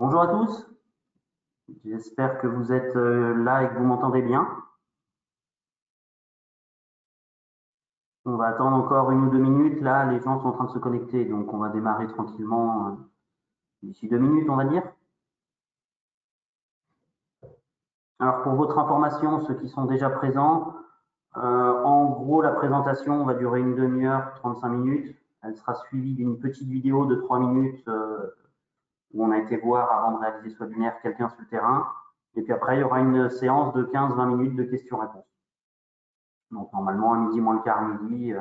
Bonjour à tous, j'espère que vous êtes là et que vous m'entendez bien. On va attendre encore 1 ou 2 minutes. Là, les gens sont en train de se connecter, donc on va démarrer tranquillement d'ici 2 minutes, on va dire. Alors pour votre information, ceux qui sont déjà présents, en gros, la présentation va durer une demi-heure, 35 minutes. Elle sera suivie d'une petite vidéo de 3 minutes où on a été voir avant de réaliser ce webinaire quelqu'un sur le terrain. Et puis après, il y aura une séance de 15-20 minutes de questions-réponses. Donc normalement, à midi moins le quart, midi,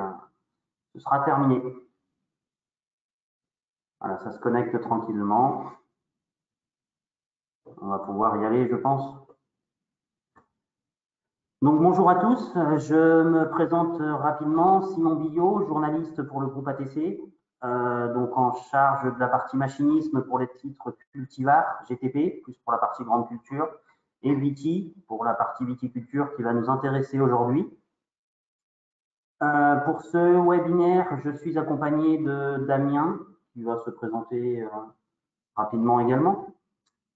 ce sera terminé. Voilà, ça se connecte tranquillement. On va pouvoir y aller, je pense. Donc bonjour à tous, je me présente rapidement, Simon Billot, journaliste pour le groupe ATC, donc en charge de la partie machinisme pour les titres Cultivar, GTP, plus pour la partie grande culture, et Viti pour la partie viticulture qui va nous intéresser aujourd'hui. Pour ce webinaire, je suis accompagné de Damien qui va se présenter rapidement également.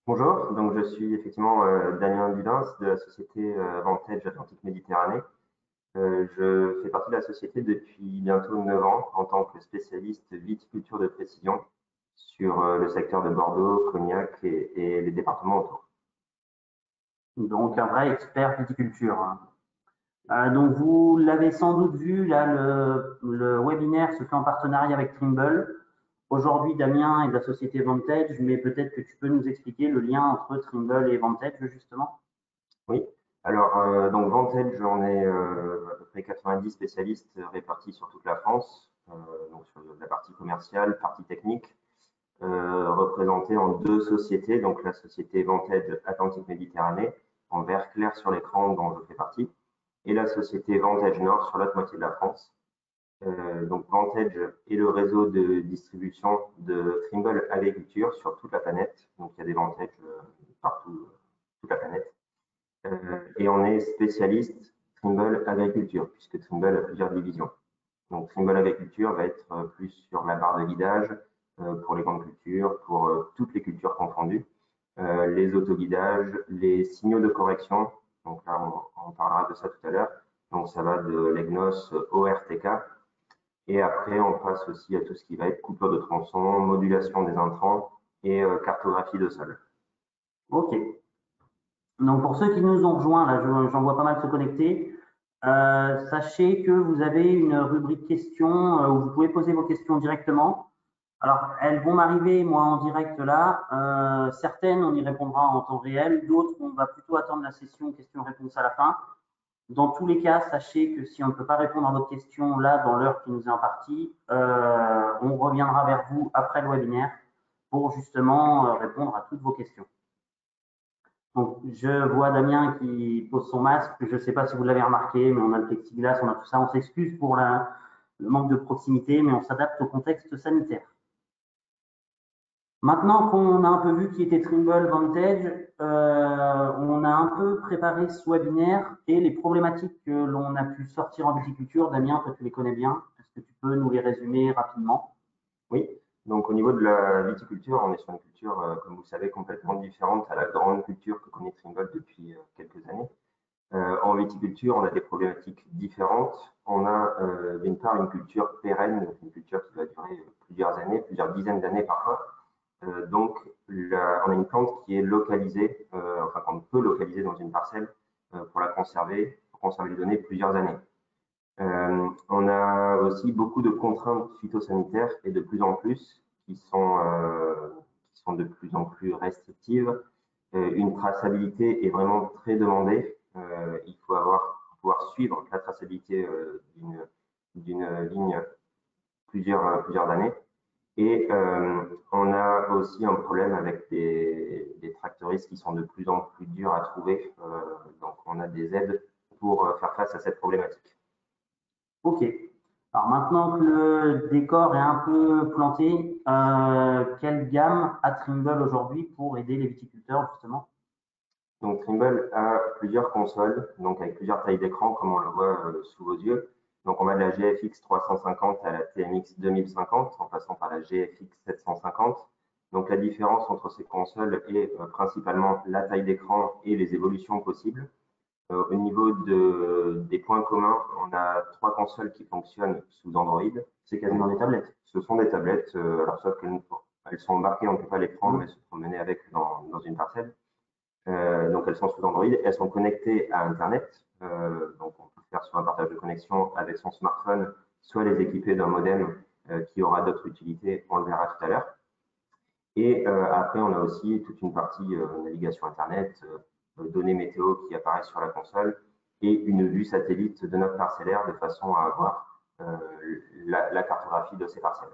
Bonjour, donc je suis effectivement Damien Dudens de la société Vantage Atlantique Méditerranée. Je fais partie de la société depuis bientôt 9 ans en tant que spécialiste viticulture de précision sur le secteur de Bordeaux, Cognac et les départements autour. Donc un vrai expert viticulture. Donc vous l'avez sans doute vu, là le webinaire se fait en partenariat avec Trimble. Aujourd'hui, Damien est de la société Vantage, mais peut-être que tu peux nous expliquer le lien entre Trimble et Vantage, justement. Oui, alors donc Vantage, on est à peu près 90 spécialistes répartis sur toute la France, donc sur la partie commerciale, partie technique, représentés en 2 sociétés, donc la société Vantage Atlantique Méditerranée, en vert clair sur l'écran dont je fais partie, et la société Vantage Nord sur l'autre moitié de la France. Donc Vantage est le réseau de distribution de Trimble Agriculture sur toute la planète. Donc il y a des Vantage partout, toute la planète. Et on est spécialiste Trimble Agriculture, puisque Trimble a plusieurs divisions. Donc Trimble Agriculture va être plus sur la barre de guidage pour les grandes cultures, pour toutes les cultures confondues, les autoguidages, les signaux de correction. Donc là, on parlera de ça tout à l'heure. Donc ça va de l'EGNOS au RTK. Et après, on passe aussi à tout ce qui va être coupure de tronçons, modulation des intrants et cartographie de sol. Ok. Donc pour ceux qui nous ont rejoints, là j'en vois pas mal se connecter, sachez que vous avez une rubrique questions où vous pouvez poser vos questions directement. Alors elles vont m'arriver moi en direct là, certaines on y répondra en temps réel, d'autres on va plutôt attendre la session questions-réponses à la fin. Dans tous les cas, sachez que si on ne peut pas répondre à votre question là dans l'heure qui nous est impartie, on reviendra vers vous après le webinaire pour justement répondre à toutes vos questions. Donc, je vois Damien qui pose son masque. Je ne sais pas si vous l'avez remarqué, mais on a le plexiglas, on a tout ça. On s'excuse pour le manque de proximité, mais on s'adapte au contexte sanitaire. Maintenant qu'on a un peu vu qui était Trimble Vantage, on a un peu préparé ce webinaire et les problématiques que l'on a pu sortir en viticulture. Damien, toi tu les connais bien. Est-ce que tu peux nous les résumer rapidement? Oui, donc au niveau de la viticulture, on est sur une culture, comme vous le savez, complètement différente à la grande culture que connaît Trimble depuis quelques années. En viticulture, on a des problématiques différentes. On a d'une part une culture pérenne, donc une culture qui va durer plusieurs années, plusieurs dizaines d'années parfois. Donc, on a une plante qui est localisée, enfin qu'on peut localiser dans une parcelle pour la conserver, pour conserver les données plusieurs années. On a aussi beaucoup de contraintes phytosanitaires et de plus en plus qui sont de plus en plus restrictives. Une traçabilité est vraiment très demandée. Il faut pouvoir suivre la traçabilité d'une ligne plusieurs années. Et on a aussi un problème avec des tractoristes qui sont de plus en plus durs à trouver. Donc on a des aides pour faire face à cette problématique. Ok. Alors maintenant que le décor est un peu planté, quelle gamme a Trimble aujourd'hui pour aider les viticulteurs justement? Donc Trimble a plusieurs consoles, donc avec plusieurs tailles d'écran, comme on le voit sous vos yeux. Donc on va de la GFX 350 à la TMX 2050, en passant par la GFX 750. Donc la différence entre ces consoles est principalement la taille d'écran et les évolutions possibles. Au niveau des points communs, on a 3 consoles qui fonctionnent sous Android. C'est quasiment des tablettes. Ce sont des tablettes, alors sauf qu'elles sont embarquées, on ne peut pas les prendre, mais se promener avec dans une parcelle. Donc elles sont sous Android, elles sont connectées à Internet. Donc on peut faire soit un partage de connexion avec son smartphone, soit les équiper d'un modem qui aura d'autres utilités, on le verra tout à l'heure. Et après, on a aussi toute une partie navigation Internet, données météo qui apparaissent sur la console et une vue satellite de notre parcellaire de façon à avoir la cartographie de ces parcelles.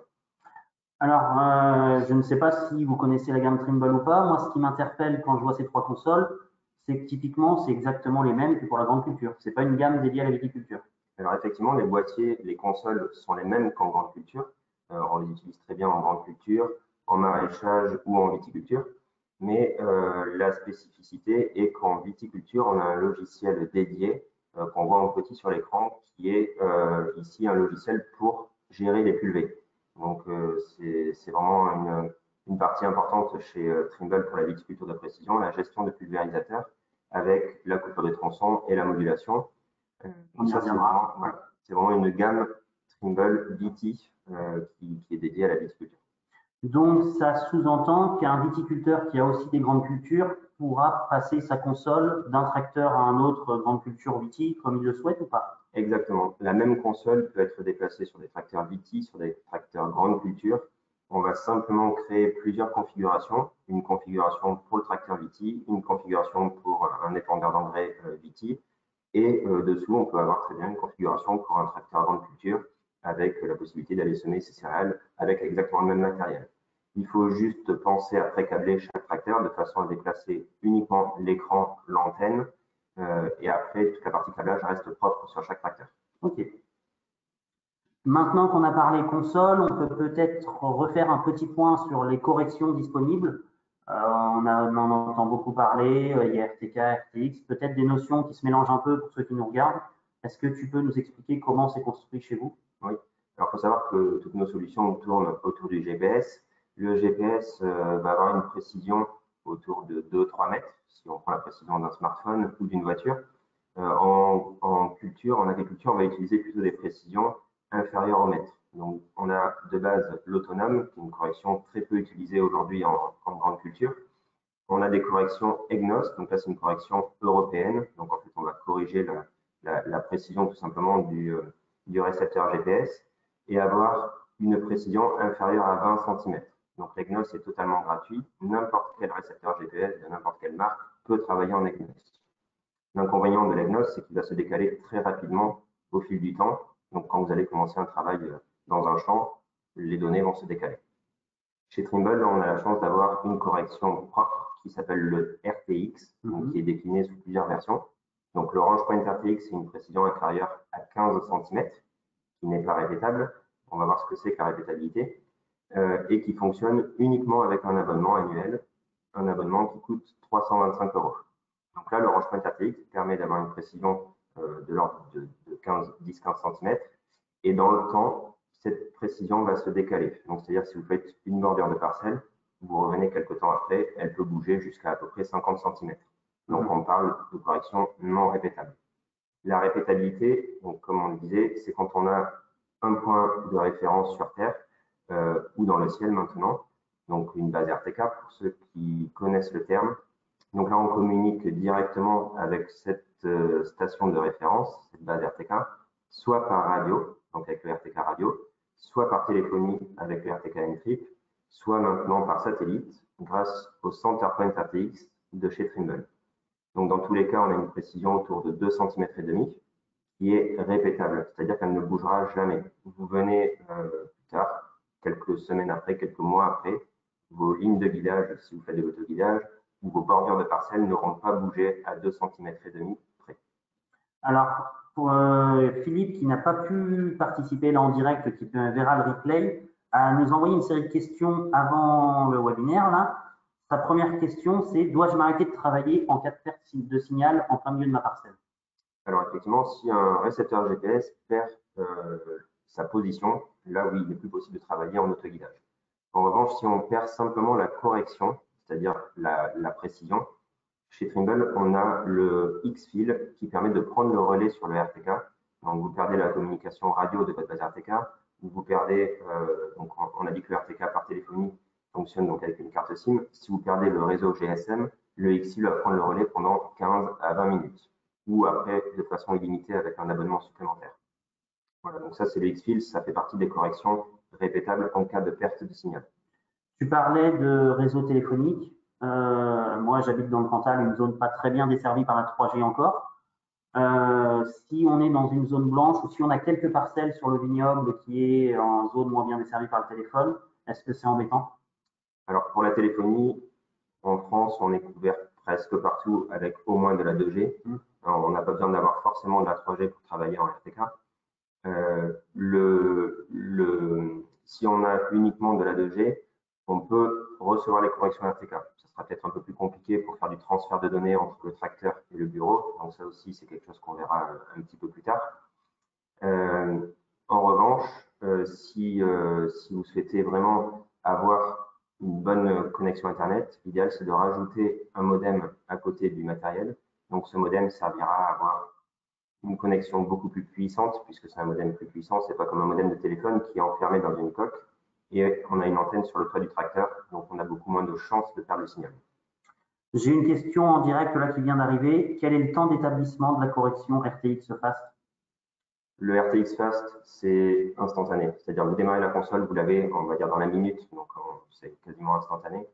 Alors, je ne sais pas si vous connaissez la gamme Trimble ou pas. Moi, ce qui m'interpelle quand je vois ces 3 consoles, c'est que typiquement, c'est exactement les mêmes que pour la grande culture. Ce n'est pas une gamme dédiée à la viticulture. Alors effectivement, les boîtiers, les consoles sont les mêmes qu'en grande culture. On les utilise très bien en grande culture, en maraîchage ou en viticulture. Mais la spécificité est qu'en viticulture, on a un logiciel dédié qu'on voit en petit sur l'écran, qui est ici un logiciel pour gérer les pulvées. Donc c'est vraiment une partie importante chez Trimble pour la viticulture de précision, la gestion de pulvérisateurs avec la coupure des tronçons et la modulation. Donc ça, c'est vraiment une gamme Trimble Viti qui est dédiée à la viticulture. Donc, ça sous-entend qu'un viticulteur qui a aussi des grandes cultures pourra passer sa console d'un tracteur à un autre grande culture Viti comme il le souhaite ou pas? Exactement. La même console peut être déplacée sur des tracteurs Viti, sur des tracteurs grande culture. On va simplement créer plusieurs configurations. Une configuration pour le tracteur Viti, une configuration pour un épandeur d'engrais Viti. Et dessous, on peut avoir très bien une configuration pour un tracteur grande culture avec la possibilité d'aller semer ses céréales avec exactement le même matériel. Il faut juste penser à pré-câbler chaque tracteur de façon à déplacer uniquement l'écran, l'antenne, et après, toute la partie câblage reste propre sur chaque tracteur. Ok. Maintenant qu'on a parlé console, on peut peut-être refaire un petit point sur les corrections disponibles. On en entend beaucoup parler, il y a RTK, RTX, peut-être des notions qui se mélangent un peu pour ceux qui nous regardent. Est-ce que tu peux nous expliquer comment c'est construit chez vous? Oui. Alors, il faut savoir que toutes nos solutions tournent autour du GPS. Le GPS va avoir une précision autour de 2-3 mètres, si on prend la précision d'un smartphone ou d'une voiture. En agriculture, on va utiliser plutôt des précisions inférieures au mètre. Donc, on a de base l'autonome, qui est une correction très peu utilisée aujourd'hui en grande culture. On a des corrections EGNOS, donc là c'est une correction européenne. Donc en fait, on va corriger la précision tout simplement du récepteur GPS et avoir une précision inférieure à 20 cm. Donc l'EGNOS est totalement gratuit. N'importe quel récepteur GPS de n'importe quelle marque peut travailler en EGNOS. L'inconvénient de l'EGNOS, c'est qu'il va se décaler très rapidement au fil du temps. Donc quand vous allez commencer un travail dans un champ, les données vont se décaler. Chez Trimble, on a la chance d'avoir une correction propre qui s'appelle le RTX, donc qui est décliné sous plusieurs versions. Donc le Range Point RTX, c'est une précision inférieure à 15 cm, qui n'est pas répétable. On va voir ce que c'est que la répétabilité, et qui fonctionne uniquement avec un abonnement annuel, un abonnement qui coûte 325 €. Donc là, le Range Point RTX permet d'avoir une précision de l'ordre de 10-15 cm, et dans le temps, cette précision va se décaler. Donc, c'est-à-dire si vous faites une bordure de parcelle, vous revenez quelques temps après, elle peut bouger jusqu'à à peu près 50 cm. Donc, on parle de correction non répétable. La répétabilité, donc, comme on le disait, c'est quand on a un point de référence sur Terre ou dans le ciel maintenant, donc une base RTK pour ceux qui connaissent le terme. Donc là, on communique directement avec cette station de référence, cette base RTK, soit par radio, donc avec le RTK radio, soit par téléphonie avec le RTK N-Trip, soit maintenant par satellite grâce au Center Point RTX de chez Trimble. Donc dans tous les cas, on a une précision autour de 2 cm et demi qui est répétable, c'est-à-dire qu'elle ne bougera jamais. Vous venez plus tard, quelques semaines après, quelques mois après, vos lignes de guidage, si vous faites de l'autoguidage, ou vos bordures de parcelles n'auront pas bougé à 2 cm et demi près. Alors, pour Philippe, qui n'a pas pu participer là en direct, qui verra le replay, a nous envoyé une série de questions avant le webinaire. Là. Sa première question, c'est: dois-je m'arrêter de travailler en cas de perte de signal en plein milieu de ma parcelle? Alors effectivement, si un récepteur GPS perd sa position, là oui, il n'est plus possible de travailler en autoguidage. En revanche, si on perd simplement la correction, c'est-à-dire la précision, chez Trimble, on a le X-Field qui permet de prendre le relais sur le RTK. Donc, vous perdez la communication radio de votre base RTK, vous perdez, donc on a dit que le RTK par téléphonie fonctionne donc avec une carte SIM. Si vous perdez le réseau GSM, le X-Field va prendre le relais pendant 15 à 20 minutes, ou après de façon illimitée avec un abonnement supplémentaire. Voilà, donc ça c'est le X-Field, ça fait partie des corrections répétables en cas de perte de signal. Tu parlais de réseau téléphonique. Moi, j'habite dans le Cantal, une zone pas très bien desservie par la 3G encore. Si on est dans une zone blanche ou si on a quelques parcelles sur le vignoble qui est en zone moins bien desservie par le téléphone, est-ce que c'est embêtant? Alors pour la téléphonie, en France, on est couvert presque partout avec au moins de la 2G. Alors, on n'a pas besoin d'avoir forcément de la 3G pour travailler en RTK. Si on a uniquement de la 2G, on peut recevoir les corrections RTK. Ça sera peut-être un peu plus compliqué pour faire du transfert de données entre le tracteur et le bureau. Donc ça aussi, c'est quelque chose qu'on verra un petit peu plus tard. En revanche, si vous souhaitez vraiment avoir une bonne connexion Internet, l'idéal, c'est de rajouter un modem à côté du matériel. Donc ce modem servira à avoir une connexion beaucoup plus puissante, puisque c'est un modem plus puissant, c'est pas comme un modem de téléphone qui est enfermé dans une coque, et on a une antenne sur le toit du tracteur, donc on a beaucoup moins de chances de perdre le signal. J'ai une question en direct là qui vient d'arriver. Quel est le temps d'établissement de la correction RTX Fast? Le RTX Fast, c'est instantané, c'est-à-dire vous démarrez la console, vous l'avez, on va dire, dans la minute, donc c'est quasiment instantané.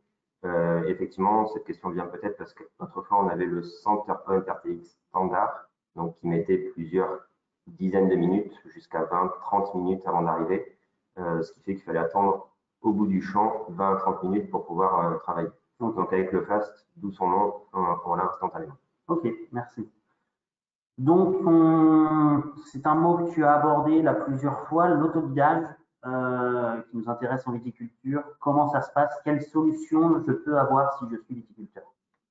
Effectivement, cette question vient peut-être parce qu'autrefois, on avait le Centerpoint RTX standard, donc qui mettait plusieurs dizaines de minutes, jusqu'à 20-30 minutes avant d'arriver, ce qui fait qu'il fallait attendre au bout du champ 20 à 30 minutes pour pouvoir travailler. Donc avec le Fast, d'où son nom, on l'a instantanément. Ok, merci. Donc, c'est un mot que tu as abordé là plusieurs fois, l'autoguidage, qui nous intéresse en viticulture. Comment ça se passe? Quelles solutions je peux avoir si je suis viticulteur?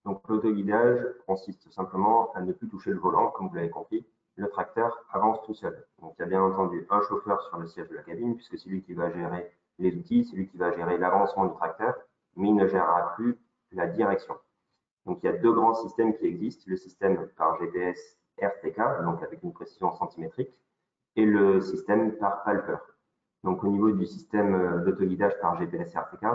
Donc, l'autoguidage consiste simplement à ne plus toucher le volant, comme vous l'avez compris. Le tracteur avance tout seul. Donc, il y a bien entendu un chauffeur sur le siège de la cabine, puisque c'est lui qui va gérer les outils, c'est lui qui va gérer l'avancement du tracteur, mais il ne gérera plus la direction. Donc, il y a deux grands systèmes qui existent, le système par GPS RTK, donc avec une précision centimétrique, et le système par Palper. Donc, au niveau du système d'autoguidage par GPS RTK,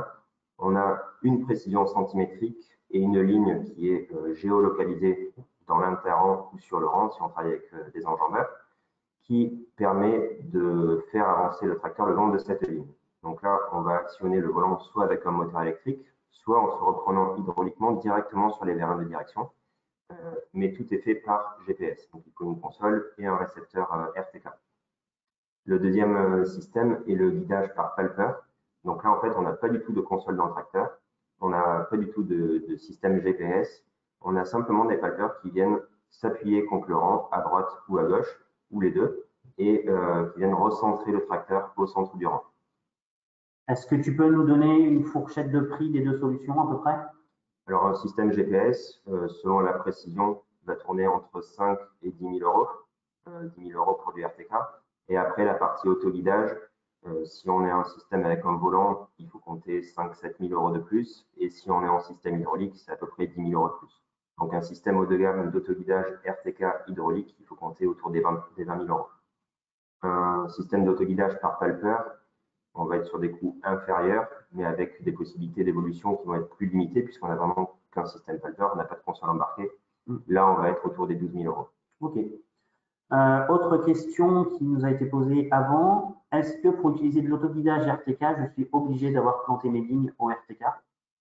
on a une précision centimétrique et une ligne qui est géolocalisée dans l'interrang ou sur le rang, si on travaille avec des enjambeurs, qui permet de faire avancer le tracteur le long de cette ligne. Donc là, on va actionner le volant soit avec un moteur électrique, soit en se reprenant hydrauliquement directement sur les vérins de direction. Mais tout est fait par GPS. Donc il faut une console et un récepteur RTK. Le deuxième système est le guidage par Palper. Donc là, en fait, on n'a pas du tout de console dans le tracteur. On n'a pas du tout de système GPS. On a simplement des palpeurs qui viennent s'appuyer contre le rang à droite ou à gauche, ou les deux, et qui viennent recentrer le tracteur au centre du rang. Est-ce que tu peux nous donner une fourchette de prix des deux solutions à peu près? Alors, un système GPS, selon la précision, va tourner entre 5 et 10 000 euros. 10 000 euros pour du RTK. Et après, la partie autoguidage, si on est un système avec un volant, il faut compter 5-7 000 euros de plus. Et si on est en système hydraulique, c'est à peu près 10 000 euros de plus. Donc, un système haut de gamme d'autoguidage RTK hydraulique, il faut compter autour des 20 000 euros. Un système d'autoguidage par Palper, on va être sur des coûts inférieurs, mais avec des possibilités d'évolution qui vont être plus limitées, puisqu'on n'a vraiment qu'un système Palper, on n'a pas de console embarquée. Là, on va être autour des 12 000 euros. Ok. Autre question qui nous a été posée avant, est-ce que pour utiliser de l'autoguidage RTK, je suis obligé d'avoir planté mes lignes au RTK?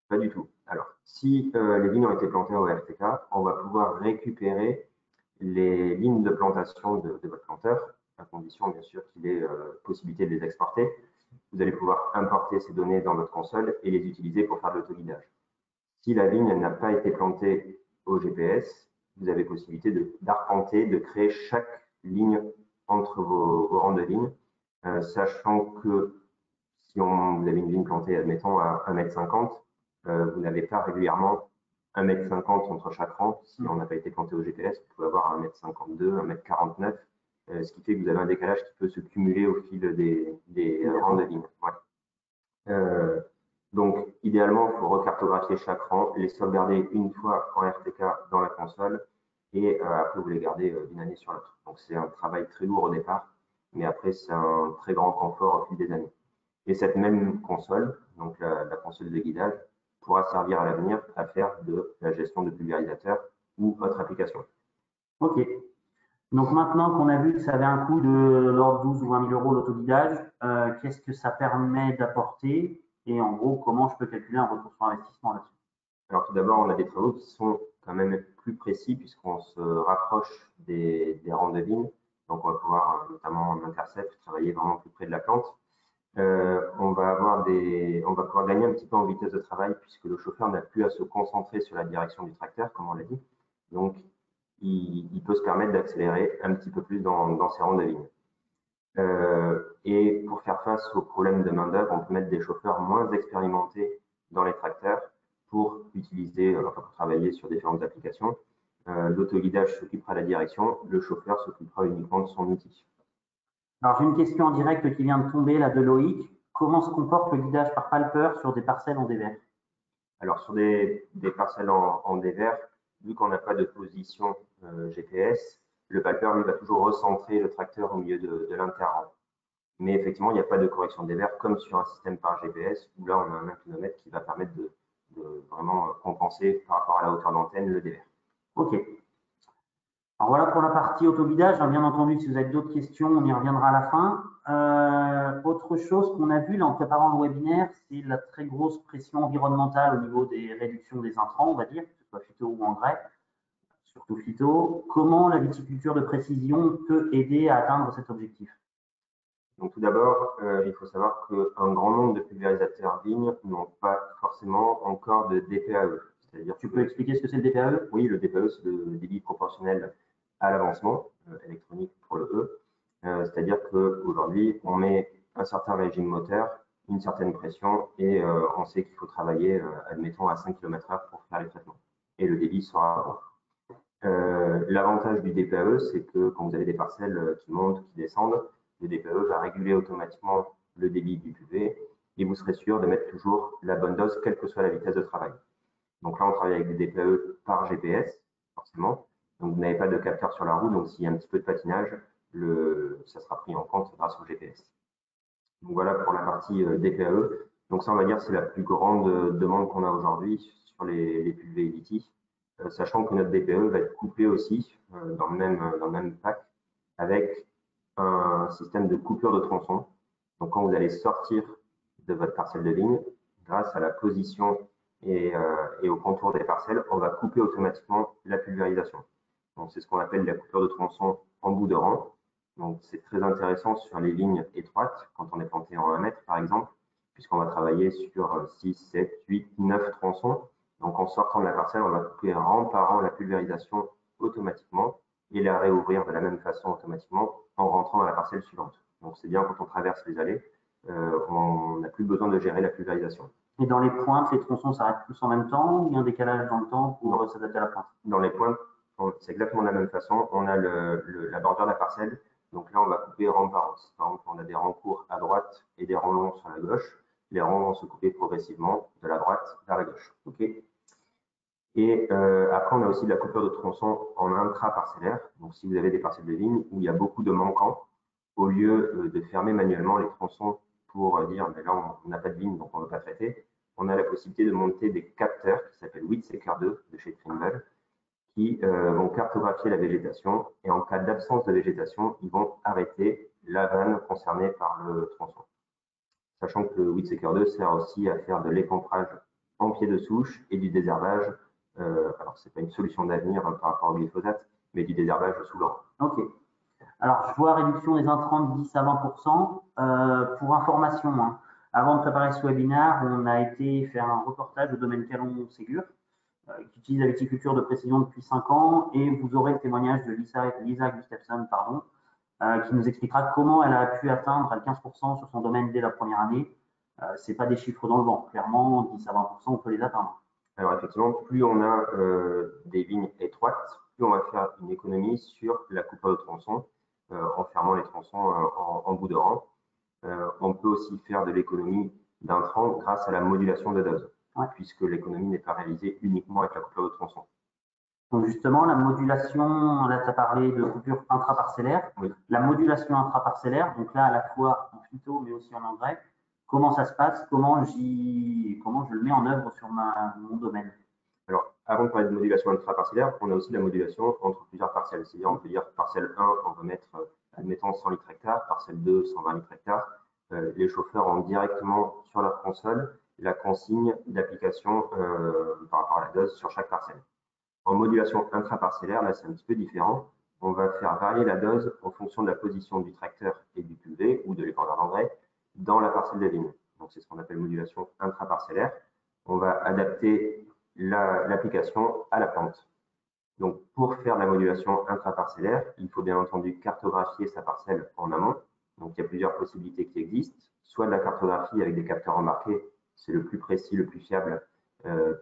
Pas du tout. Alors, si les lignes ont été plantées au RTK, on va pouvoir récupérer les lignes de plantation de votre planteur, à condition bien sûr qu'il ait possibilité de les exporter. Vous allez pouvoir importer ces données dans votre console et les utiliser pour faire de l'autoguidage. Si la ligne n'a pas été plantée au GPS, vous avez possibilité d'arpenter, de créer chaque ligne entre vos rangs de lignes, sachant que si vous avez une ligne plantée, admettons, à 1,50 m, vous n'avez pas régulièrement 1,50 m entre chaque rang. Si on n'a pas été planté au GPS, vous pouvez avoir 1,52 m, 1,49 m, ce qui fait que vous avez un décalage qui peut se cumuler au fil des rangs de lignes. Ouais. idéalement, il faut recartographier chaque rang, les sauvegarder une fois en RTK dans la console et après vous les gardez d'une année sur l'autre. Donc c'est un travail très lourd au départ, mais après c'est un très grand confort au fil des années. Et cette même console, donc la console de guidage, pourra servir à l'avenir à faire de la gestion de pulvérisateurs ou autre application. Ok. Donc maintenant qu'on a vu que ça avait un coût de l'ordre 12 ou 20 000 euros l'autoguidage, qu'est-ce que ça permet d'apporter et en gros, comment je peux calculer un retour sur investissement là-dessus? Alors tout d'abord, on a des travaux qui sont quand même plus précis puisqu'on se rapproche des rangs de vignes. Donc on va pouvoir, notamment en intercept, travailler vraiment plus près de la plante. On va pouvoir gagner un petit peu en vitesse de travail puisque le chauffeur n'a plus à se concentrer sur la direction du tracteur, comme on l'a dit. Donc, il peut se permettre d'accélérer un petit peu plus dans ses rangs de vigne. Et pour faire face aux problèmes de main-d'œuvre, on peut mettre des chauffeurs moins expérimentés dans les tracteurs pour travailler sur différentes applications. L'autoguidage s'occupera de la direction, le chauffeur s'occupera uniquement de son outil. Alors, j'ai une question en direct qui vient de tomber là de Loïc. Comment se comporte le guidage par palpeur sur des parcelles en dévers? Alors, sur des parcelles en dévers, vu qu'on n'a pas de position GPS, le palpeur lui va toujours recentrer le tracteur au milieu de l'interrang. Mais effectivement, il n'y a pas de correction des dévers comme sur un système par GPS où là, on a un inclinomètre qui va permettre de vraiment compenser par rapport à la hauteur d'antenne le dévers. Ok. Alors voilà pour la partie autoguidage. Bien entendu, si vous avez d'autres questions, on y reviendra à la fin. Autre chose qu'on a vu là en préparant le webinaire, c'est la très grosse pression environnementale au niveau des réductions des intrants, on va dire, que ce soit phyto ou engrais, surtout phyto. Comment la viticulture de précision peut aider à atteindre cet objectif? Donc tout d'abord, il faut savoir qu'un grand nombre de pulvérisateurs vignes n'ont pas forcément encore de DPAE. C'est-à-dire, tu peux expliquer ce que c'est le DPAE? Oui, le DPAE, c'est le débit proportionnel à l'avancement électronique pour le E. C'est-à-dire qu'aujourd'hui, on met un certain régime moteur, une certaine pression, et on sait qu'il faut travailler, admettons, à 5 km/h pour faire les traitements. Et le débit sera bon. L'avantage du DPAE, c'est que quand vous avez des parcelles qui montent, qui descendent, le DPAE va réguler automatiquement le débit du PV et vous serez sûr de mettre toujours la bonne dose, quelle que soit la vitesse de travail. Donc là, on travaille avec des DPAE par GPS, forcément. Donc vous n'avez pas de capteur sur la roue, donc s'il y a un petit peu de patinage, ça sera pris en compte grâce au GPS. Donc voilà pour la partie DPAE. Donc ça, on va dire, c'est la plus grande demande qu'on a aujourd'hui sur les pulvés Eliti, sachant que notre DPAE va être couplé aussi dans le même pack avec un système de coupure de tronçon. Donc quand vous allez sortir de votre parcelle de vigne, grâce à la position et au contour des parcelles, on va couper automatiquement la pulvérisation. Donc c'est ce qu'on appelle la coupure de tronçon en bout de rang. Donc c'est très intéressant sur les lignes étroites, quand on est planté en 1 mètre par exemple, puisqu'on va travailler sur 6, 7, 8, 9 tronçons. Donc en sortant de la parcelle, on va couper rang par rang la pulvérisation automatiquement et la réouvrir de la même façon automatiquement en rentrant dans la parcelle suivante. Donc c'est bien quand on traverse les allées, on n'a plus besoin de gérer la pulvérisation. Et dans les pointes, les tronçons s'arrêtent tous en même temps ou il y a un décalage dans le temps pour s'adapter à la pointe? Dans les pointes, c'est exactement de la même façon. On a la bordure de la parcelle. Donc là, on va couper rang par rang. Par exemple, on a des rangs courts à droite et des rangs longs sur la gauche. Les rangs vont se couper progressivement de la droite vers la gauche. Okay. Et après, on a aussi de la coupure de tronçon en intra-parcellaire. Donc si vous avez des parcelles de vigne où il y a beaucoup de manquants, au lieu de fermer manuellement les tronçons pour dire mais là on n'a pas de vigne donc on ne veut pas traiter, on a la possibilité de monter des capteurs qui s'appellent Weedseeker 2 de chez Trimble qui vont cartographier la végétation et en cas d'absence de végétation, ils vont arrêter la vanne concernée par le tronçon. Sachant que le Weedseeker 2 sert aussi à faire de l'écombrage en pied de souche et du désherbage. Alors, ce n'est pas une solution d'avenir par rapport au glyphosate, mais du désherbage sous l'eau. Ok. Alors, je vois réduction des intrants de 10 à 20%. Pour information, hein, avant de préparer ce webinaire, on a été faire un reportage au domaine Calon-Ségur, qui utilise la viticulture de précision depuis 5 ans, et vous aurez le témoignage de Lisa Gustafsson, qui nous expliquera comment elle a pu atteindre 15% sur son domaine dès la première année. Ce n'est pas des chiffres dans le vent. Clairement, 10 à 20%, on peut les atteindre. Alors effectivement, plus on a des vignes étroites, plus on va faire une économie sur la coupure de tronçons en fermant les tronçons en bout de rang. On peut aussi faire de l'économie d'intrants grâce à la modulation de dose. puisque l'économie n'est pas réalisée uniquement avec la coupure de tronçon. Donc justement, la modulation, là tu as parlé de coupure intraparcellaire. Oui. La modulation intraparcellaire, donc là à la fois en phyto mais aussi en engrais, comment ça se passe? Comment je le mets en œuvre sur mon domaine? Alors, avant de parler de modulation intraparcellaire, on a aussi la modulation entre plusieurs parcelles. C'est-à-dire, on peut dire parcelle 1, on va mettre, admettons, 100 litres hectare, parcelle 2, 120 litres hectare. Les chauffeurs ont directement sur leur console la consigne d'application par rapport à la dose sur chaque parcelle. En modulation intraparcellaire, là, c'est un petit peu différent. On va faire varier la dose en fonction de la position du tracteur et du cultivé ou de l'épandeur d'engrais dans la parcelle de vigne. Donc, c'est ce qu'on appelle modulation intraparcellaire. On va adapter l'application à la plante. Donc, pour faire la modulation intraparcellaire, il faut bien entendu cartographier sa parcelle en amont. Donc, il y a plusieurs possibilités qui existent. Soit de la cartographie avec des capteurs embarqués, c'est le plus précis, le plus fiable,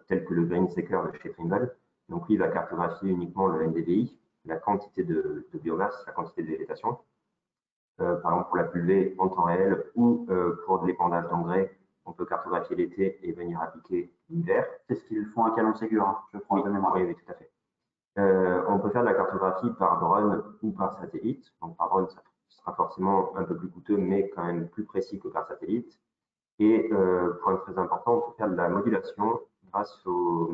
tel que le GreenSeeker de chez Trimble. Donc, lui, il va cartographier uniquement le NDVI, la quantité de biomasse, la quantité de végétation. Par exemple, pour la pulvée en temps réel ou pour de l'épandage d'engrais, on peut cartographier l'été et venir appliquer l'hiver. C'est ce qu'ils font à Calon-Ségur, hein, je crois, de mémoire. Oui, tout à fait. On peut faire de la cartographie par drone ou par satellite. Donc, par drone, ça sera forcément un peu plus coûteux, mais quand même plus précis que par satellite. Et point très important, on peut faire de la modulation grâce au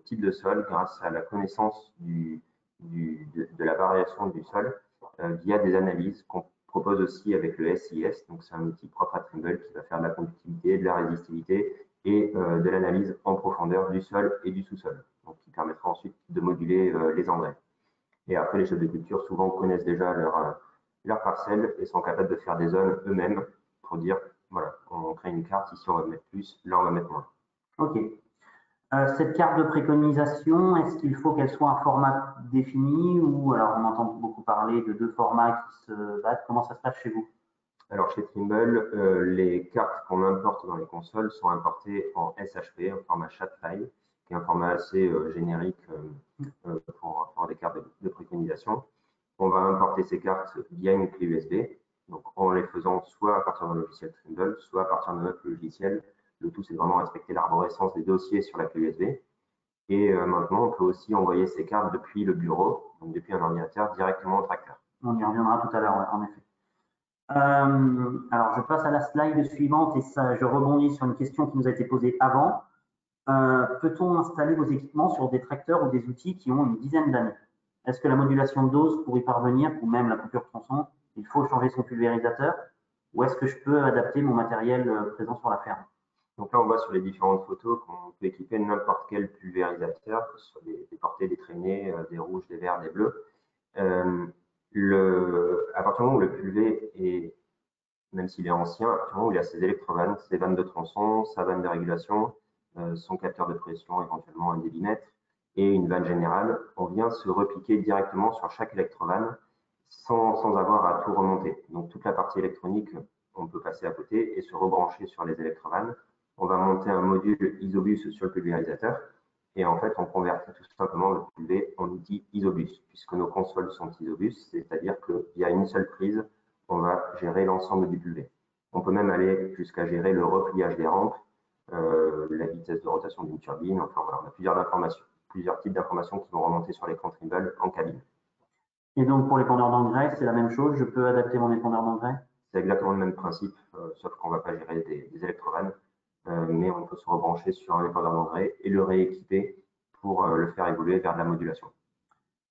type de sol, grâce à la connaissance de la variation du sol via des analyses qu'on propose aussi avec le SIS. Donc, c'est un outil propre à Trimble qui va faire de la conductivité, de la résistivité et de l'analyse en profondeur du sol et du sous-sol. Donc, qui permettra ensuite de moduler les engrais. Et après, les chefs de culture souvent connaissent déjà leur parcelle et sont capables de faire des zones eux-mêmes pour dire, voilà, on crée une carte, ici on va mettre plus, là on va mettre moins. Ok. Cette carte de préconisation, est-ce qu'il faut qu'elle soit un format défini ou alors on entend beaucoup parler de deux formats qui se battent? Comment ça se passe chez vous? Alors chez Trimble, les cartes qu'on importe dans les consoles sont importées en SHP, un format shapefile, qui est un format assez générique pour des cartes de préconisation. On va importer ces cartes via une clé USB, donc en les faisant soit à partir d'un logiciel Trimble, soit à partir d'un autre logiciel. Le tout, c'est vraiment respecter l'arborescence des dossiers sur la clé USB. Et maintenant, on peut aussi envoyer ces cartes depuis le bureau, donc depuis un ordinateur, directement au tracteur. On y reviendra tout à l'heure, en effet. Alors, je passe à la slide suivante et ça, je rebondis sur une question qui nous a été posée avant. Peut-on installer vos équipements sur des tracteurs ou des outils qui ont une dizaine d'années? Est-ce que la modulation de dose pour y parvenir, ou même la coupure de tronçon, il faut changer son pulvérisateur? Ou est-ce que je peux adapter mon matériel présent sur la ferme? Donc là, on voit sur les différentes photos qu'on peut équiper n'importe quel pulvérisateur, que ce soit des portées, des traînées, des rouges, des verts, des bleus. À partir du moment où le pulvé est, même s'il est ancien, à partir du moment où il a ses électrovannes, ses vannes de tronçon, sa vanne de régulation, son capteur de pression, éventuellement un débitmètre, et une vanne générale, on vient se repiquer directement sur chaque électrovanne sans avoir à tout remonter. Donc toute la partie électronique, on peut passer à côté et se rebrancher sur les électrovannes. On va monter un module Isobus sur le pulvérisateur et en fait, on convertit tout simplement le pulvé en outil Isobus, puisque nos consoles sont Isobus, c'est-à-dire qu'il y a une seule prise, on va gérer l'ensemble du pulvé. On peut même aller jusqu'à gérer le repliage des rampes, la vitesse de rotation d'une turbine, enfin voilà, on a plusieurs types d'informations qui vont remonter sur l'écran Trimble en cabine. Et donc pour l'épandeur d'engrais, c'est la même chose, je peux adapter mon épandeur d'engrais? C'est exactement le même principe, sauf qu'on ne va pas gérer des électrovannes, mais on peut se rebrancher sur un épandeur d'engrais et le rééquiper pour le faire évoluer vers de la modulation.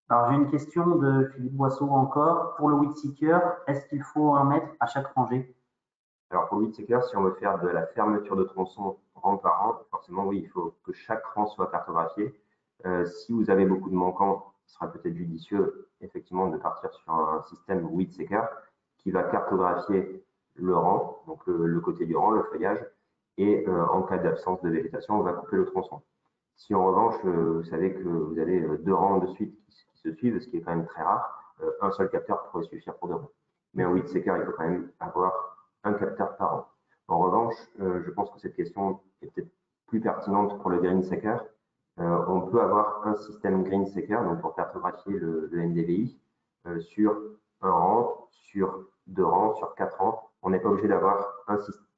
Alors j'ai une question de Philippe Boisseau encore. Pour le Weedseeker, est-ce qu'il faut en mettre à chaque rangée? Alors pour le Weedseeker, si on veut faire de la fermeture de tronçon rang par rang, forcément oui, il faut que chaque rang soit cartographié. Si vous avez beaucoup de manquants, ce sera peut-être judicieux effectivement de partir sur un système Weedseeker qui va cartographier le rang, donc le côté du rang, le feuillage, et en cas d'absence de végétation, on va couper le tronçon. Si en revanche, vous savez que vous avez deux rangs de suite qui se suivent, ce qui est quand même très rare, un seul capteur pourrait suffire pour deux rangs. Mais un Weedseeker, il faut quand même avoir un capteur par an. En revanche, je pense que cette question est peut-être plus pertinente pour le GreenSeeker. On peut avoir un système GreenSeeker, donc pour cartographier le NDVI, sur un rang, sur deux rangs, sur 4 rangs. On n'est pas obligé d'avoir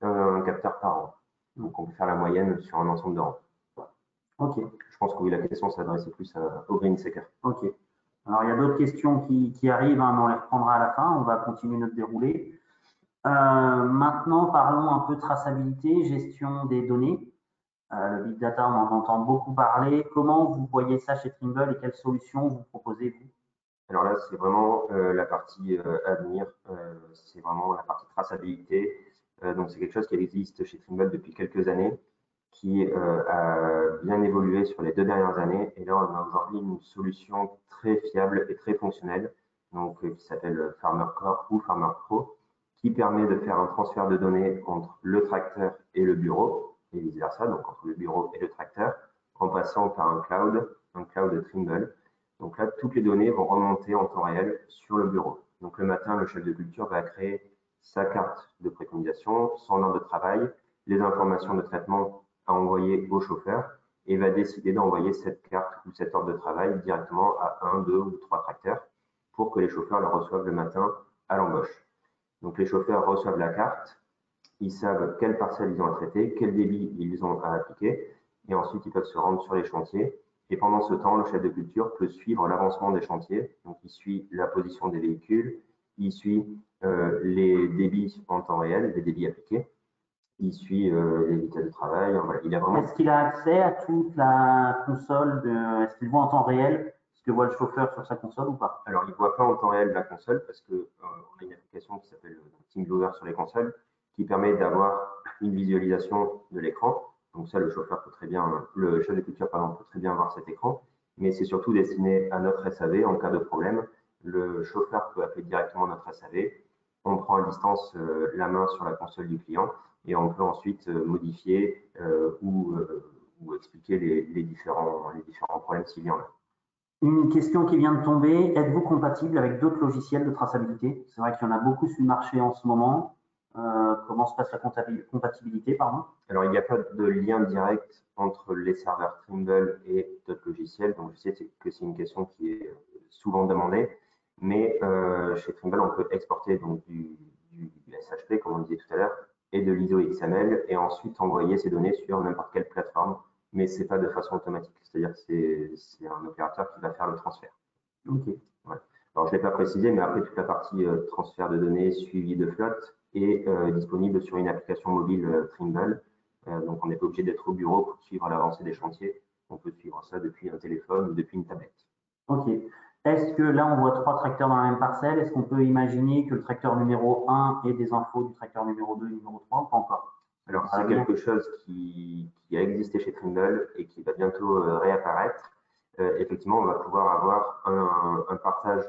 un capteur par an. Donc on peut faire la moyenne sur un ensemble de rangs. Ok. Je pense que oui, la question s'adressait plus au green seeker. Ok. Alors, il y a d'autres questions qui arrivent, hein, mais on les reprendra à la fin. On va continuer notre déroulé. Maintenant, parlons un peu traçabilité, gestion des données. Le big data, on en entend beaucoup parler. Comment vous voyez ça chez Trimble et quelles solutions vous proposez, vous? Alors là, c'est vraiment la partie à venir, c'est vraiment la partie traçabilité. Donc, c'est quelque chose qui existe chez Trimble depuis quelques années, qui a bien évolué sur les 2 dernières années. Et là, on a aujourd'hui une solution très fiable et très fonctionnelle, donc, qui s'appelle Farmer Core ou Farmer Pro, qui permet de faire un transfert de données entre le tracteur et le bureau, et vice-versa, donc entre le bureau et le tracteur, en passant par un cloud Trimble. Donc là, toutes les données vont remonter en temps réel sur le bureau. Donc le matin, le chef de culture va créer sa carte de préconisation, son ordre de travail, les informations de traitement à envoyer au chauffeur et va décider d'envoyer cette carte ou cet ordre de travail directement à 1, 2 ou 3 tracteurs pour que les chauffeurs le reçoivent le matin à l'embauche. Donc les chauffeurs reçoivent la carte, ils savent quelle parcelle ils ont à traiter, quel débit ils ont à appliquer et ensuite ils peuvent se rendre sur les chantiers. Et pendant ce temps, le chef de culture peut suivre l'avancement des chantiers. Donc, il suit la position des véhicules, il suit les débits en temps réel, les débits appliqués, il suit les vitesses de travail. Voilà. Il a vraiment... Est-ce qu'il a accès à toute la console Est-ce qu'il voit en temps réel ce que voit le chauffeur sur sa console ou pas? Alors, il ne voit pas en temps réel la console parce qu'on a une application qui s'appelle TeamViewer sur les consoles qui permet d'avoir une visualisation de l'écran. Donc ça, le chauffeur peut très bien, le chef de culture par exemple peut très bien voir cet écran, mais c'est surtout destiné à notre SAV en cas de problème. Le chauffeur peut appeler directement notre SAV. On prend à distance la main sur la console du client et on peut ensuite modifier ou expliquer les différents problèmes s'il y en a. Une question qui vient de tomber, êtes-vous compatible avec d'autres logiciels de traçabilité? C'est vrai qu'il y en a beaucoup sur le marché en ce moment. Comment se passe la compatibilité, pardon? Alors, il n'y a pas de lien direct entre les serveurs Trimble et d'autres logiciels. Donc, je sais que c'est une question qui est souvent demandée. Mais chez Trimble, on peut exporter donc, du SHP, comme on disait tout à l'heure, et de l'ISO XML, et ensuite envoyer ces données sur n'importe quelle plateforme. Mais ce n'est pas de façon automatique. C'est-à-dire que c'est un opérateur qui va faire le transfert. Ok. Ouais. Alors, je ne l'ai pas précisé, mais après, toute la partie transfert de données, suivi de flotte est disponible sur une application mobile Trimble. Donc, on n'est pas obligé d'être au bureau pour suivre l'avancée des chantiers. On peut suivre ça depuis un téléphone ou depuis une tablette. Ok. Est-ce que là, on voit 3 tracteurs dans la même parcelle? Est-ce qu'on peut imaginer que le tracteur numéro 1 ait des infos du tracteur numéro 2 et numéro 3 ou pas encore? Alors, c'est quelque chose qui a existé chez Trimble et qui va bientôt réapparaître. Effectivement, on va pouvoir avoir un partage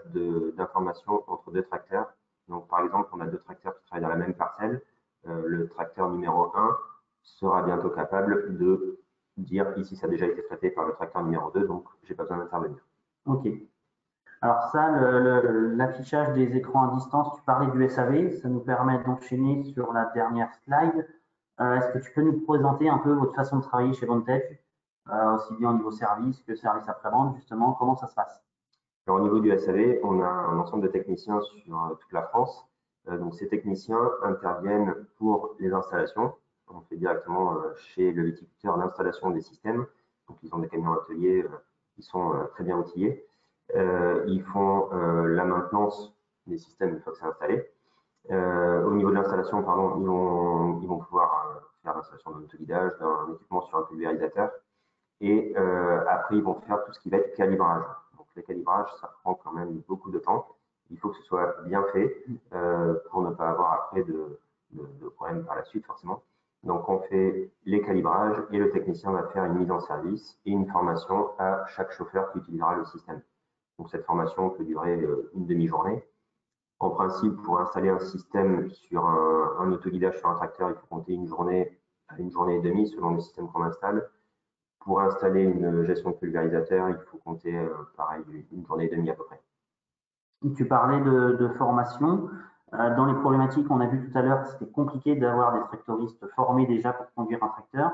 d'informations entre 2 tracteurs. Donc, par exemple, on a 2 tracteurs qui travaillent dans la même parcelle. Le tracteur numéro 1 sera bientôt capable de dire ici, ça a déjà été traité par le tracteur numéro 2, donc j'ai pas besoin d'intervenir. Ok. Alors ça, l'affichage des écrans à distance, tu parlais du SAV, ça nous permet d'enchaîner sur la dernière slide. Est-ce que tu peux nous présenter un peu votre façon de travailler chez Vantage, aussi bien au niveau service que service après-vente, justement, comment ça se passe? Alors, au niveau du SAV, on a un ensemble de techniciens sur toute la France. Donc, ces techniciens interviennent pour les installations. On fait directement chez le viticulteur l'installation des systèmes. Donc, ils ont des camions ateliers, ils sont très bien outillés. Ils font la maintenance des systèmes une fois que c'est installé. Au niveau de l'installation, pardon, ils vont pouvoir faire l'installation d'un autoguidage, d'un équipement sur un pulvérisateur. Et après, ils vont faire tout ce qui va être calibrage. Donc, les calibrages, ça prend quand même beaucoup de temps. Il faut que ce soit bien fait pour ne pas avoir après de problèmes par la suite, forcément. Donc, on fait les calibrages et le technicien va faire une mise en service et une formation à chaque chauffeur qui utilisera le système. Donc, cette formation peut durer une demi-journée. En principe, pour installer un système sur un autoguidage sur un tracteur, il faut compter une journée à une journée et demie selon le système qu'on installe. Pour installer une gestion de pulvérisateur, il faut compter pareil une journée et demie à peu près. Tu parlais de formation. Dans les problématiques, on a vu tout à l'heure que c'était compliqué d'avoir des tractoristes formés déjà pour conduire un tracteur.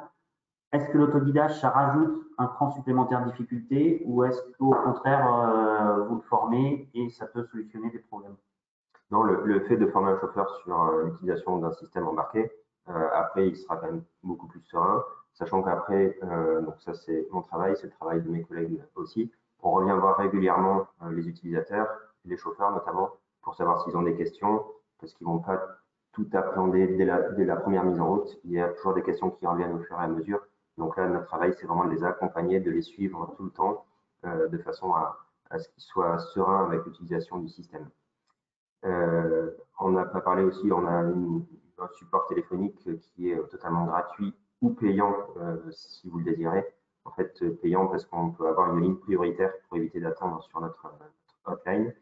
Est-ce que l'autoguidage, ça rajoute un cran supplémentaire de difficulté ou est-ce qu'au contraire, vous le formez et ça peut solutionner des problèmes? Non, le fait de former un chauffeur sur l'utilisation d'un système embarqué, après, il sera quand même beaucoup plus serein. sachant qu'après, donc ça c'est mon travail, c'est le travail de mes collègues aussi, on revient voir régulièrement les utilisateurs, les chauffeurs notamment, pour savoir s'ils ont des questions, parce qu'ils ne vont pas tout appréhender dès la première mise en route. Il y a toujours des questions qui reviennent au fur et à mesure. Donc là, notre travail, c'est vraiment de les accompagner, de les suivre tout le temps, de façon à ce qu'ils soient sereins avec l'utilisation du système. On n'a pas parlé aussi, on a un support téléphonique qui est totalement gratuit ou payant si vous le désirez. En fait, payant parce qu'on peut avoir une ligne prioritaire pour éviter d'attendre sur notre hotline.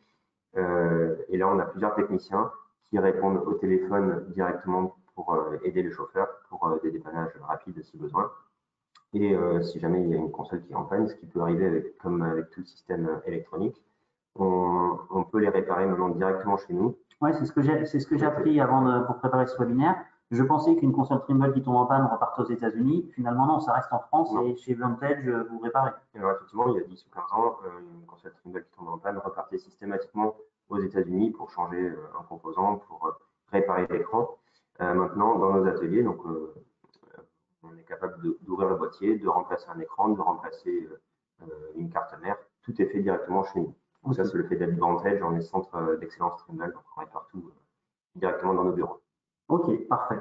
Et là, on a plusieurs techniciens qui répondent au téléphone directement pour aider les chauffeurs pour des dépannages rapides si besoin. Et si jamais il y a une console qui est en panne, ce qui peut arriver comme avec tout le système électronique, on peut les réparer maintenant directement chez nous. Oui, c'est ce que j'ai appris pour préparer ce webinaire. Je pensais qu'une console Trimble qui tombe en panne repartait aux États-Unis. Finalement, non, ça reste en France et chez Vantage, vous réparez. Alors, effectivement, il y a 10 ou 15 ans, une console Trimble qui tombe en panne repartait systématiquement aux États-Unis pour changer un composant, pour réparer l'écran. Maintenant, dans nos ateliers, donc, on est capable d'ouvrir le boîtier, de remplacer un écran, de remplacer une carte mère. Tout est fait directement chez nous. Donc ça, c'est le fait d'être Vantage, on est centre d'excellence Trimble, donc on répare tout directement dans nos bureaux. Ok, parfait.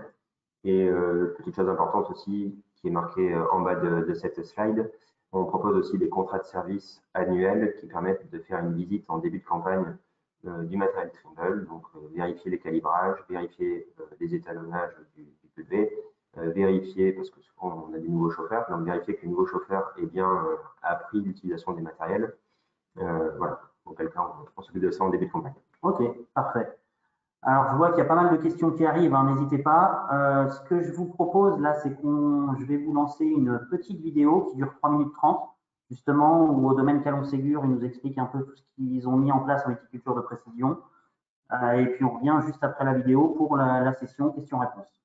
Et petite chose importante aussi, qui est marquée en bas de cette slide, on propose aussi des contrats de service annuels qui permettent de faire une visite en début de campagne du matériel Trimble, donc vérifier les calibrages, vérifier les étalonnages du PV, vérifier, parce que souvent on a des nouveaux chauffeurs, donc vérifier que les nouveaux chauffeurs aient bien appris l'utilisation des matériels. Voilà, donc quelqu'un, on s'occupe de ça en début de campagne. Ok, parfait. Alors, je vois qu'il y a pas mal de questions qui arrivent, hein, n'hésitez pas. Ce que je vous propose là, c'est je vais vous lancer une petite vidéo qui dure 3 minutes 30, justement, où au domaine Calon Ségur, ils nous expliquent un peu tout ce qu'ils ont mis en place en viticulture de précision. Et puis, on revient juste après la vidéo pour la session questions-réponses.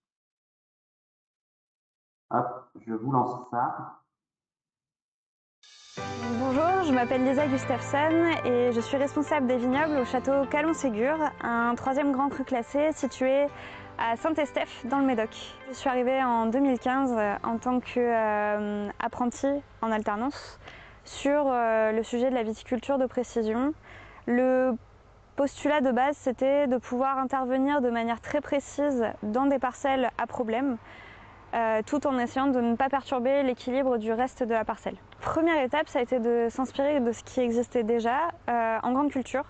Hop, je vous lance ça. Bonjour, je m'appelle Lisa Gustafsson et je suis responsable des vignobles au château Calon-Ségur, un 3e grand cru classé situé à Saint-Estèphe dans le Médoc. Je suis arrivée en 2015 en tant qu'apprentie en alternance sur le sujet de la viticulture de précision. Le postulat de base, c'était de pouvoir intervenir de manière très précise dans des parcelles à problème, tout en essayant de ne pas perturber l'équilibre du reste de la parcelle. Première étape, ça a été de s'inspirer de ce qui existait déjà en grande culture,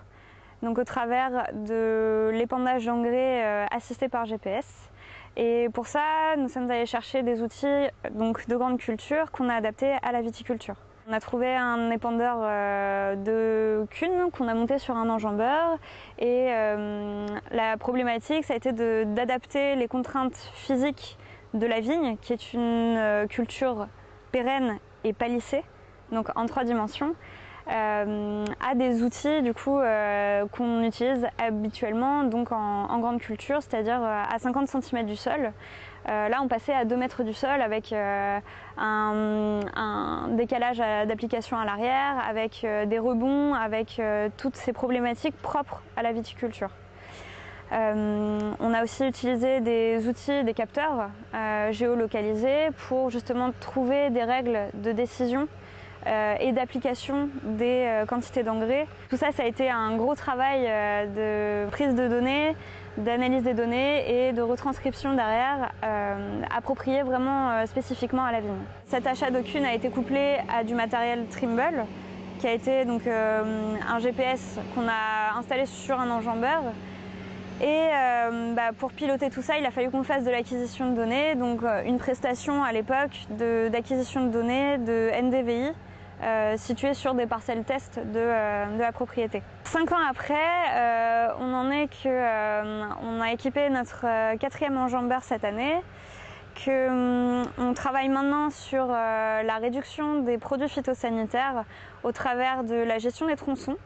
donc au travers de l'épandage d'engrais assisté par GPS. Et pour ça, nous sommes allés chercher des outils donc, de grande culture qu'on a adaptés à la viticulture. On a trouvé un épandeur de cunes qu'on a monté sur un enjambeur et la problématique, ça a été d'adapter les contraintes physiques de la vigne, qui est une culture pérenne et palissée, donc en 3 dimensions, à des outils du coup qu'on utilise habituellement donc en grande culture, c'est-à-dire à 50 cm du sol. Là, on passait à 2 mètres du sol avec un décalage d'application à l'arrière, avec des rebonds, avec toutes ces problématiques propres à la viticulture. On a aussi utilisé des outils, des capteurs géolocalisés pour justement trouver des règles de décision et d'application des quantités d'engrais. Tout ça, ça a été un gros travail de prise de données, d'analyse des données et de retranscription derrière, approprié vraiment spécifiquement à la vigne. Cet achat de cunes a été couplé à du matériel Trimble, qui a été donc un GPS qu'on a installé sur un enjambeur. Et pour piloter tout ça, il a fallu qu'on fasse de l'acquisition de données, donc une prestation à l'époque d'acquisition de données de NDVI située sur des parcelles test de la propriété. 5 ans après, on en est on a équipé notre 4e enjambeur cette année, qu'on travaille maintenant sur la réduction des produits phytosanitaires au travers de la gestion des tronçons.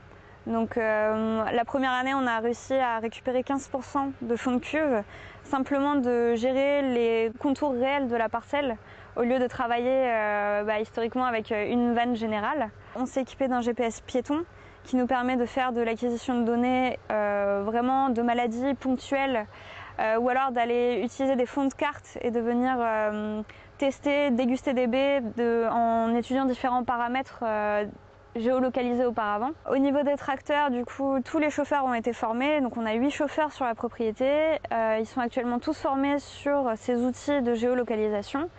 Donc la première année, on a réussi à récupérer 15% de fond de cuve, simplement de gérer les contours réels de la parcelle au lieu de travailler historiquement avec une vanne générale. On s'est équipé d'un GPS piéton qui nous permet de faire de l'acquisition de données vraiment de maladies ponctuelles ou alors d'aller utiliser des fonds de cartes et de venir tester, déguster des baies en étudiant différents paramètres géolocalisés auparavant. Au niveau des tracteurs, du coup, tous les chauffeurs ont été formés. Donc on a 8 chauffeurs sur la propriété. Ils sont actuellement tous formés sur ces outils de géolocalisation.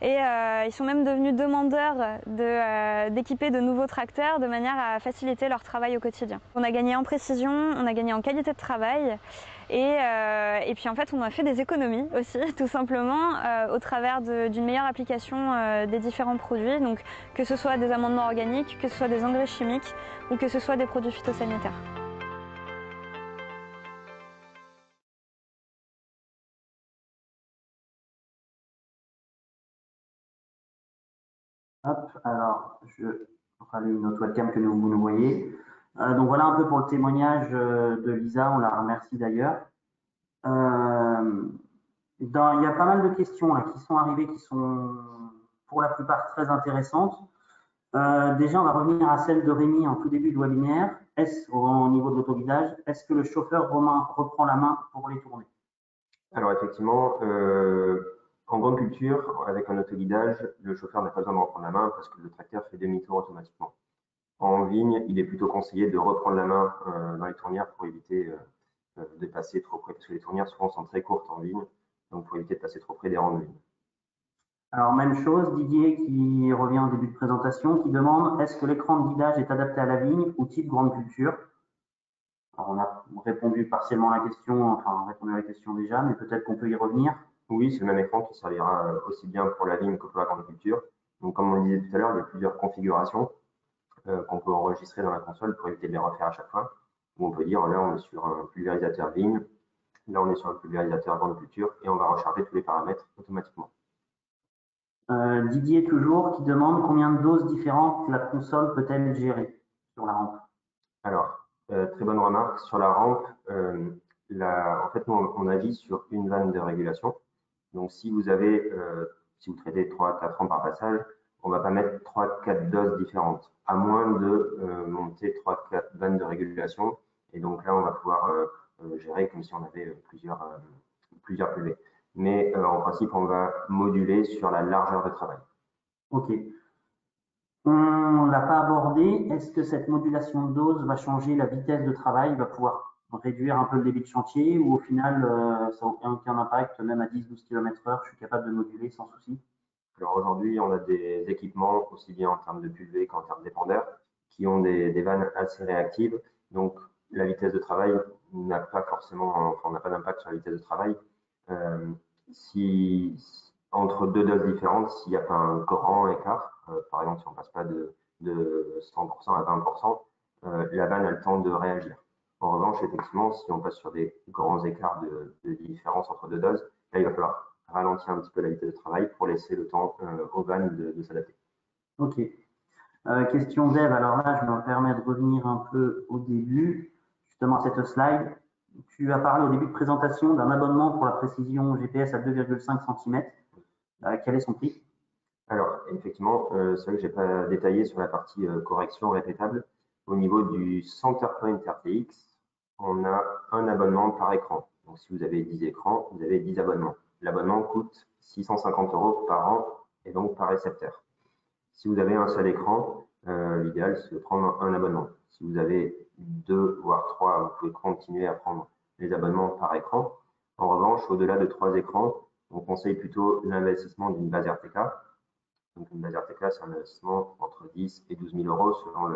Et ils sont même devenus demandeurs d'équiper de nouveaux tracteurs de manière à faciliter leur travail au quotidien. On a gagné en précision, on a gagné en qualité de travail et puis en fait on a fait des économies aussi tout simplement au travers d'une meilleure application des différents produits, donc que ce soit des amendements organiques, que ce soit des engrais chimiques ou que ce soit des produits phytosanitaires. Hop, alors je rallume notre webcam que vous nous voyez. Donc voilà un peu pour le témoignage de Lisa, on la remercie d'ailleurs. Il y a pas mal de questions là, qui sont arrivées, qui sont pour la plupart très intéressantes. Déjà, on va revenir à celle de Rémi en tout début de webinaire. Au niveau de l'autoguidage, est-ce que le chauffeur reprend la main pour les tourner? Alors effectivement, en grande culture, avec un autoguidage, le chauffeur n'a pas besoin de reprendre la main parce que le tracteur fait demi-tour automatiquement. En vigne, il est plutôt conseillé de reprendre la main dans les tournières pour éviter de passer trop près, parce que les tournières souvent sont très courtes en vigne, donc pour éviter de passer trop près des rangs de vigne. Alors même chose, Didier qui revient au début de présentation, qui demande est-ce que l'écran de guidage est adapté à la vigne ou type grande culture? Alors, on a répondu partiellement à la question, enfin répondu à la question déjà, mais peut-être qu'on peut y revenir. Oui, c'est le même écran qui servira aussi bien pour la vigne que pour la grande culture. Donc comme on le disait tout à l'heure, il y a plusieurs configurations qu'on peut enregistrer dans la console pour éviter de les refaire à chaque fois. Où on peut dire là on est sur un pulvérisateur vigne, là on est sur un pulvérisateur grande culture et on va recharger tous les paramètres automatiquement. Didier toujours qui demande combien de doses différentes la console peut-elle gérer sur la rampe? Alors, très bonne remarque. Sur la rampe, en fait, nous, on agit sur une vanne de régulation. Donc, si vous traitez 3-4 rampes par passage, on ne va pas mettre 3-4 doses différentes, à moins de monter 3-4 vannes de régulation. Et donc là, on va pouvoir gérer comme si on avait plusieurs PV. Mais en principe, on va moduler sur la largeur de travail. Ok. On ne l'a pas abordé. Est-ce que cette modulation de dose va changer la vitesse de travail, va pouvoir réduire un peu le débit de chantier ou au final, ça n'a aucun impact, même à 10-12 km/h, je suis capable de moduler sans souci? Alors aujourd'hui, on a des équipements, aussi bien en termes de pulvé qu'en termes d'épandeurs, qui ont des vannes assez réactives. Donc la vitesse de travail n'a pas d'impact sur la vitesse de travail. Entre deux doses différentes, s'il n'y a pas un grand écart, par exemple si on ne passe pas de 100% à 20%, la vanne a le temps de réagir. En revanche, effectivement, si on passe sur des grands écarts de différence entre deux doses, là, il va falloir ralentir un petit peu la vitesse de travail pour laisser le temps aux vannes de s'adapter. Ok. Question d'Eve. Alors là, je me permets de revenir un peu au début, justement cette slide. Tu as parlé au début de présentation d'un abonnement pour la précision GPS à 2,5 cm. Quel est son prix? Alors, effectivement, c'est vrai que je n'ai pas détaillé sur la partie correction répétable. Au niveau du Centerpoint RTX, on a un abonnement par écran. Donc, si vous avez 10 écrans, vous avez 10 abonnements. L'abonnement coûte 650 € par an et donc par récepteur. Si vous avez un seul écran, l'idéal, c'est de prendre un abonnement. Si vous avez 2 voire 3, vous pouvez continuer à prendre les abonnements par écran. En revanche, au-delà de 3 écrans, on conseille plutôt l'investissement d'une base RTK. Donc, une base RTK, c'est un investissement entre 10 et 12 000 € selon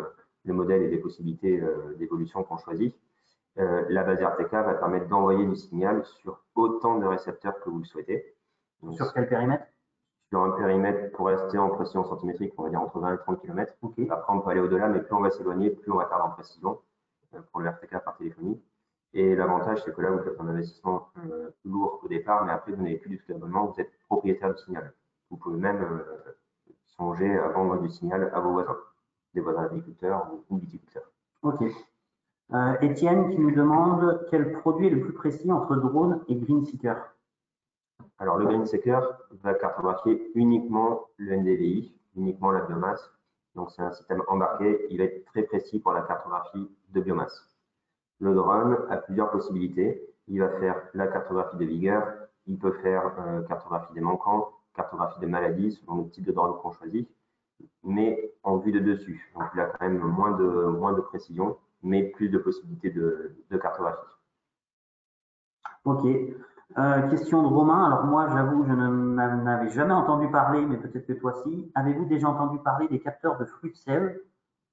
le modèle et les possibilités d'évolution qu'on choisit. La base RTK va permettre d'envoyer du signal sur autant de récepteurs que vous le souhaitez. Donc, sur quel périmètre? Sur un périmètre, pour rester en précision centimétrique, on va dire entre 20 et 30 km. Okay. Après, on peut aller au-delà, mais plus on va s'éloigner, plus on va perdre en précision pour le RTK par téléphonie. Et l'avantage, c'est que là, vous faites un investissement lourd au départ, mais après, vous n'avez plus du tout d'abonnement, vous êtes propriétaire du signal. Vous pouvez même songer à vendre du signal à vos voisins, des voisins agriculteurs ou viticulteurs. Ok. Étienne qui nous demande quel produit est le plus précis entre drone et GreenSeeker. Alors, le GreenSeeker va cartographier uniquement le NDVI, uniquement la biomasse. Donc, c'est un système embarqué, il va être très précis pour la cartographie de biomasse. Le drone a plusieurs possibilités. il va faire la cartographie de vigueur, il peut faire cartographie des manquants, cartographie des maladies selon le type de drone qu'on choisit, mais en vue de dessus. Donc il a quand même moins de précision, mais plus de possibilités de cartographie. Ok. Question de Romain. Alors moi, j'avoue, je n'avais jamais entendu parler, mais peut-être que toi si. Avez-vous déjà entendu parler des capteurs de flux de sel?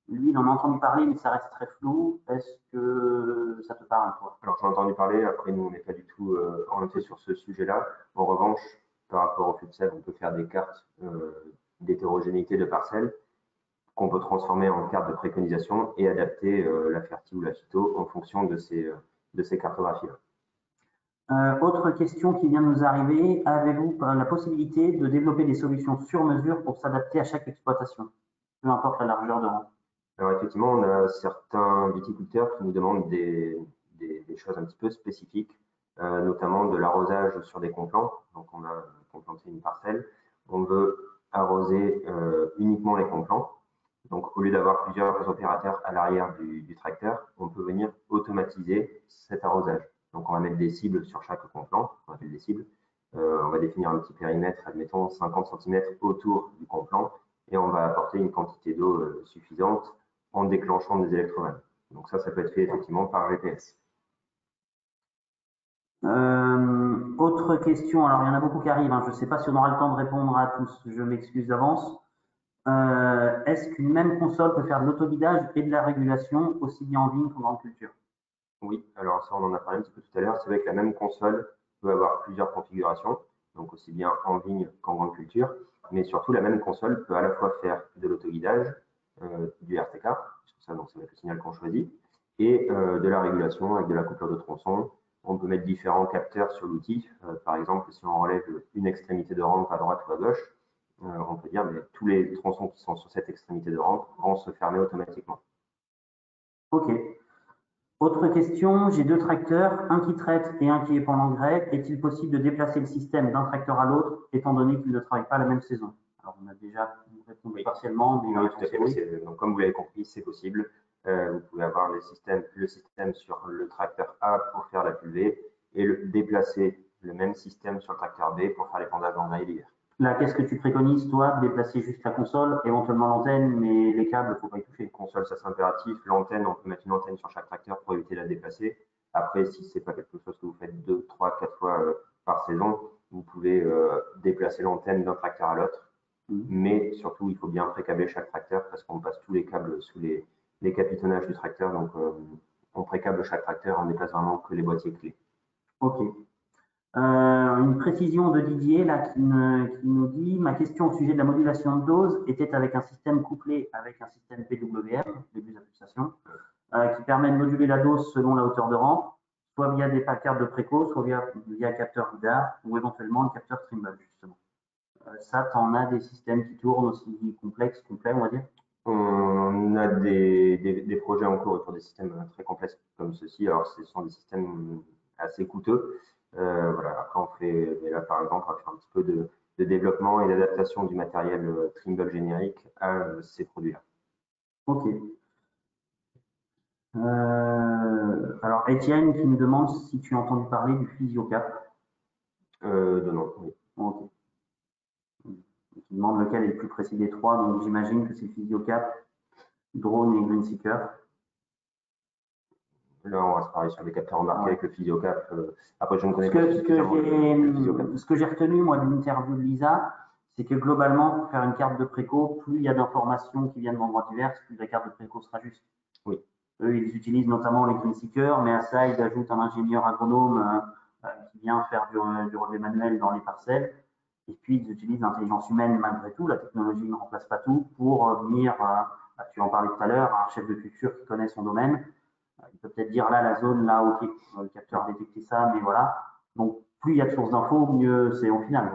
Lui, il en a entendu parler, mais ça reste très flou. Est-ce que ça te parle, toi? Alors j'en ai entendu parler, après nous on n'est pas du tout orienté sur ce sujet-là. En revanche, par rapport au flux de sel, on peut faire des cartes d'hétérogénéité de parcelles qu'on peut transformer en cartes de préconisation et adapter la ferti ou la phyto en fonction de ces cartographies-là. Autre question qui vient de nous arriver, avez-vous la possibilité de développer des solutions sur mesure pour s'adapter à chaque exploitation, peu importe la largeur de rang? Alors effectivement, on a certains viticulteurs qui nous demandent des choses un petit peu spécifiques, notamment de l'arrosage sur des complants. Donc on a complanté une parcelle, on veut arroser uniquement les complants. Donc au lieu d'avoir plusieurs opérateurs à l'arrière du tracteur, on peut venir automatiser cet arrosage. Donc on va mettre des cibles sur chaque complant, on appelle des cibles. On va définir un petit périmètre, admettons 50 cm autour du complant, et on va apporter une quantité d'eau suffisante en déclenchant des électrovannes. Donc ça peut être fait effectivement par GPS. Autre question, alors il y en a beaucoup qui arrivent, hein. Je ne sais pas si on aura le temps de répondre à tous, je m'excuse d'avance. Est-ce qu'une même console peut faire de l'autoguidage et de la régulation aussi bien en vigne qu'en grande culture? Oui, alors ça on en a parlé un petit peu tout à l'heure, c'est vrai que la même console peut avoir plusieurs configurations, donc aussi bien en vigne qu'en grande culture, mais surtout la même console peut à la fois faire de l'autoguidage, du RTK, ça donc c'est le signal qu'on choisit, et de la régulation avec de la coupure de tronçon. On peut mettre différents capteurs sur l'outil, par exemple si on relève une extrémité de rampe à droite ou à gauche, on peut dire que tous les tronçons qui sont sur cette extrémité de rampe vont se fermer automatiquement. Ok. Autre question, j'ai deux tracteurs, un qui traite et un qui est pour l'engrais. Est-il possible de déplacer le système d'un tracteur à l'autre, étant donné qu'ils ne travaillent pas la même saison? Alors, on a déjà répondu partiellement, mais oui, tout à fait. Oui. Donc, comme vous l'avez compris, c'est possible. Vous pouvez avoir le système sur le tracteur A pour faire la culvée et déplacer le même système sur le tracteur B pour faire l'épandage d'engrais l'hiver. Là, qu'est-ce que tu préconises, toi? Déplacer juste la console, éventuellement l'antenne, mais les câbles, il ne faut pas y toucher. Console, ça c'est impératif. L'antenne, on peut mettre une antenne sur chaque tracteur pour éviter de la déplacer. Après, si ce n'est pas quelque chose que vous faites 2, 3, 4 fois par saison, vous pouvez déplacer l'antenne d'un tracteur à l'autre. Mais surtout, il faut bien précabler chaque tracteur parce qu'on passe tous les câbles sous les capitonnages du tracteur. Donc, on précable chaque tracteur, on déplace vraiment que les boîtiers clés. Ok. Une précision de Didier là, qui nous dit: ma question au sujet de la modulation de dose était avec un système couplé avec un système PWM, début de pulsation, qui permet de moduler la dose selon la hauteur de rampe, soit via des cartes de préco, soit via capteur lidar ou éventuellement le capteur Trimble, justement. Ça, tu en as des systèmes qui tournent aussi complets, on va dire? On a des projets en cours pour des systèmes très complexes comme ceci. Alors, ce sont des systèmes assez coûteux. Voilà. Après, on fait, là, par exemple, on va faire un petit peu de développement et d'adaptation du matériel Trimble générique à ces produits-là. Ok. Alors, Étienne qui nous demande si tu as entendu parler du PhysioCap. Non, oui. Ok. Il demande lequel est le plus précis des trois, donc j'imagine que c'est PhysioCap, Drone et Greenseeker. Là, on reste pareil sur les capteurs embarqués avec le PhysioCap. Après, je ne connais pas ce que j'ai retenu, moi, de l'interview de Lisa, c'est que globalement, pour faire une carte de préco, plus il y a d'informations qui viennent d'endroits divers, plus la carte de préco sera juste. Oui. Eux, ils utilisent notamment les Greenseeker, mais à ça, ils ajoutent un ingénieur agronome qui vient faire du relevé manuel dans les parcelles. Et puis, ils utilisent l'intelligence humaine malgré tout. La technologie ne remplace pas tout pour venir, tu en parlais tout à l'heure, un chef de culture qui connaît son domaine. Il peut peut-être dire là, la zone, là, ok, le capteur a détecté ça, mais voilà. Donc, plus il y a de sources d'infos, mieux c'est en final.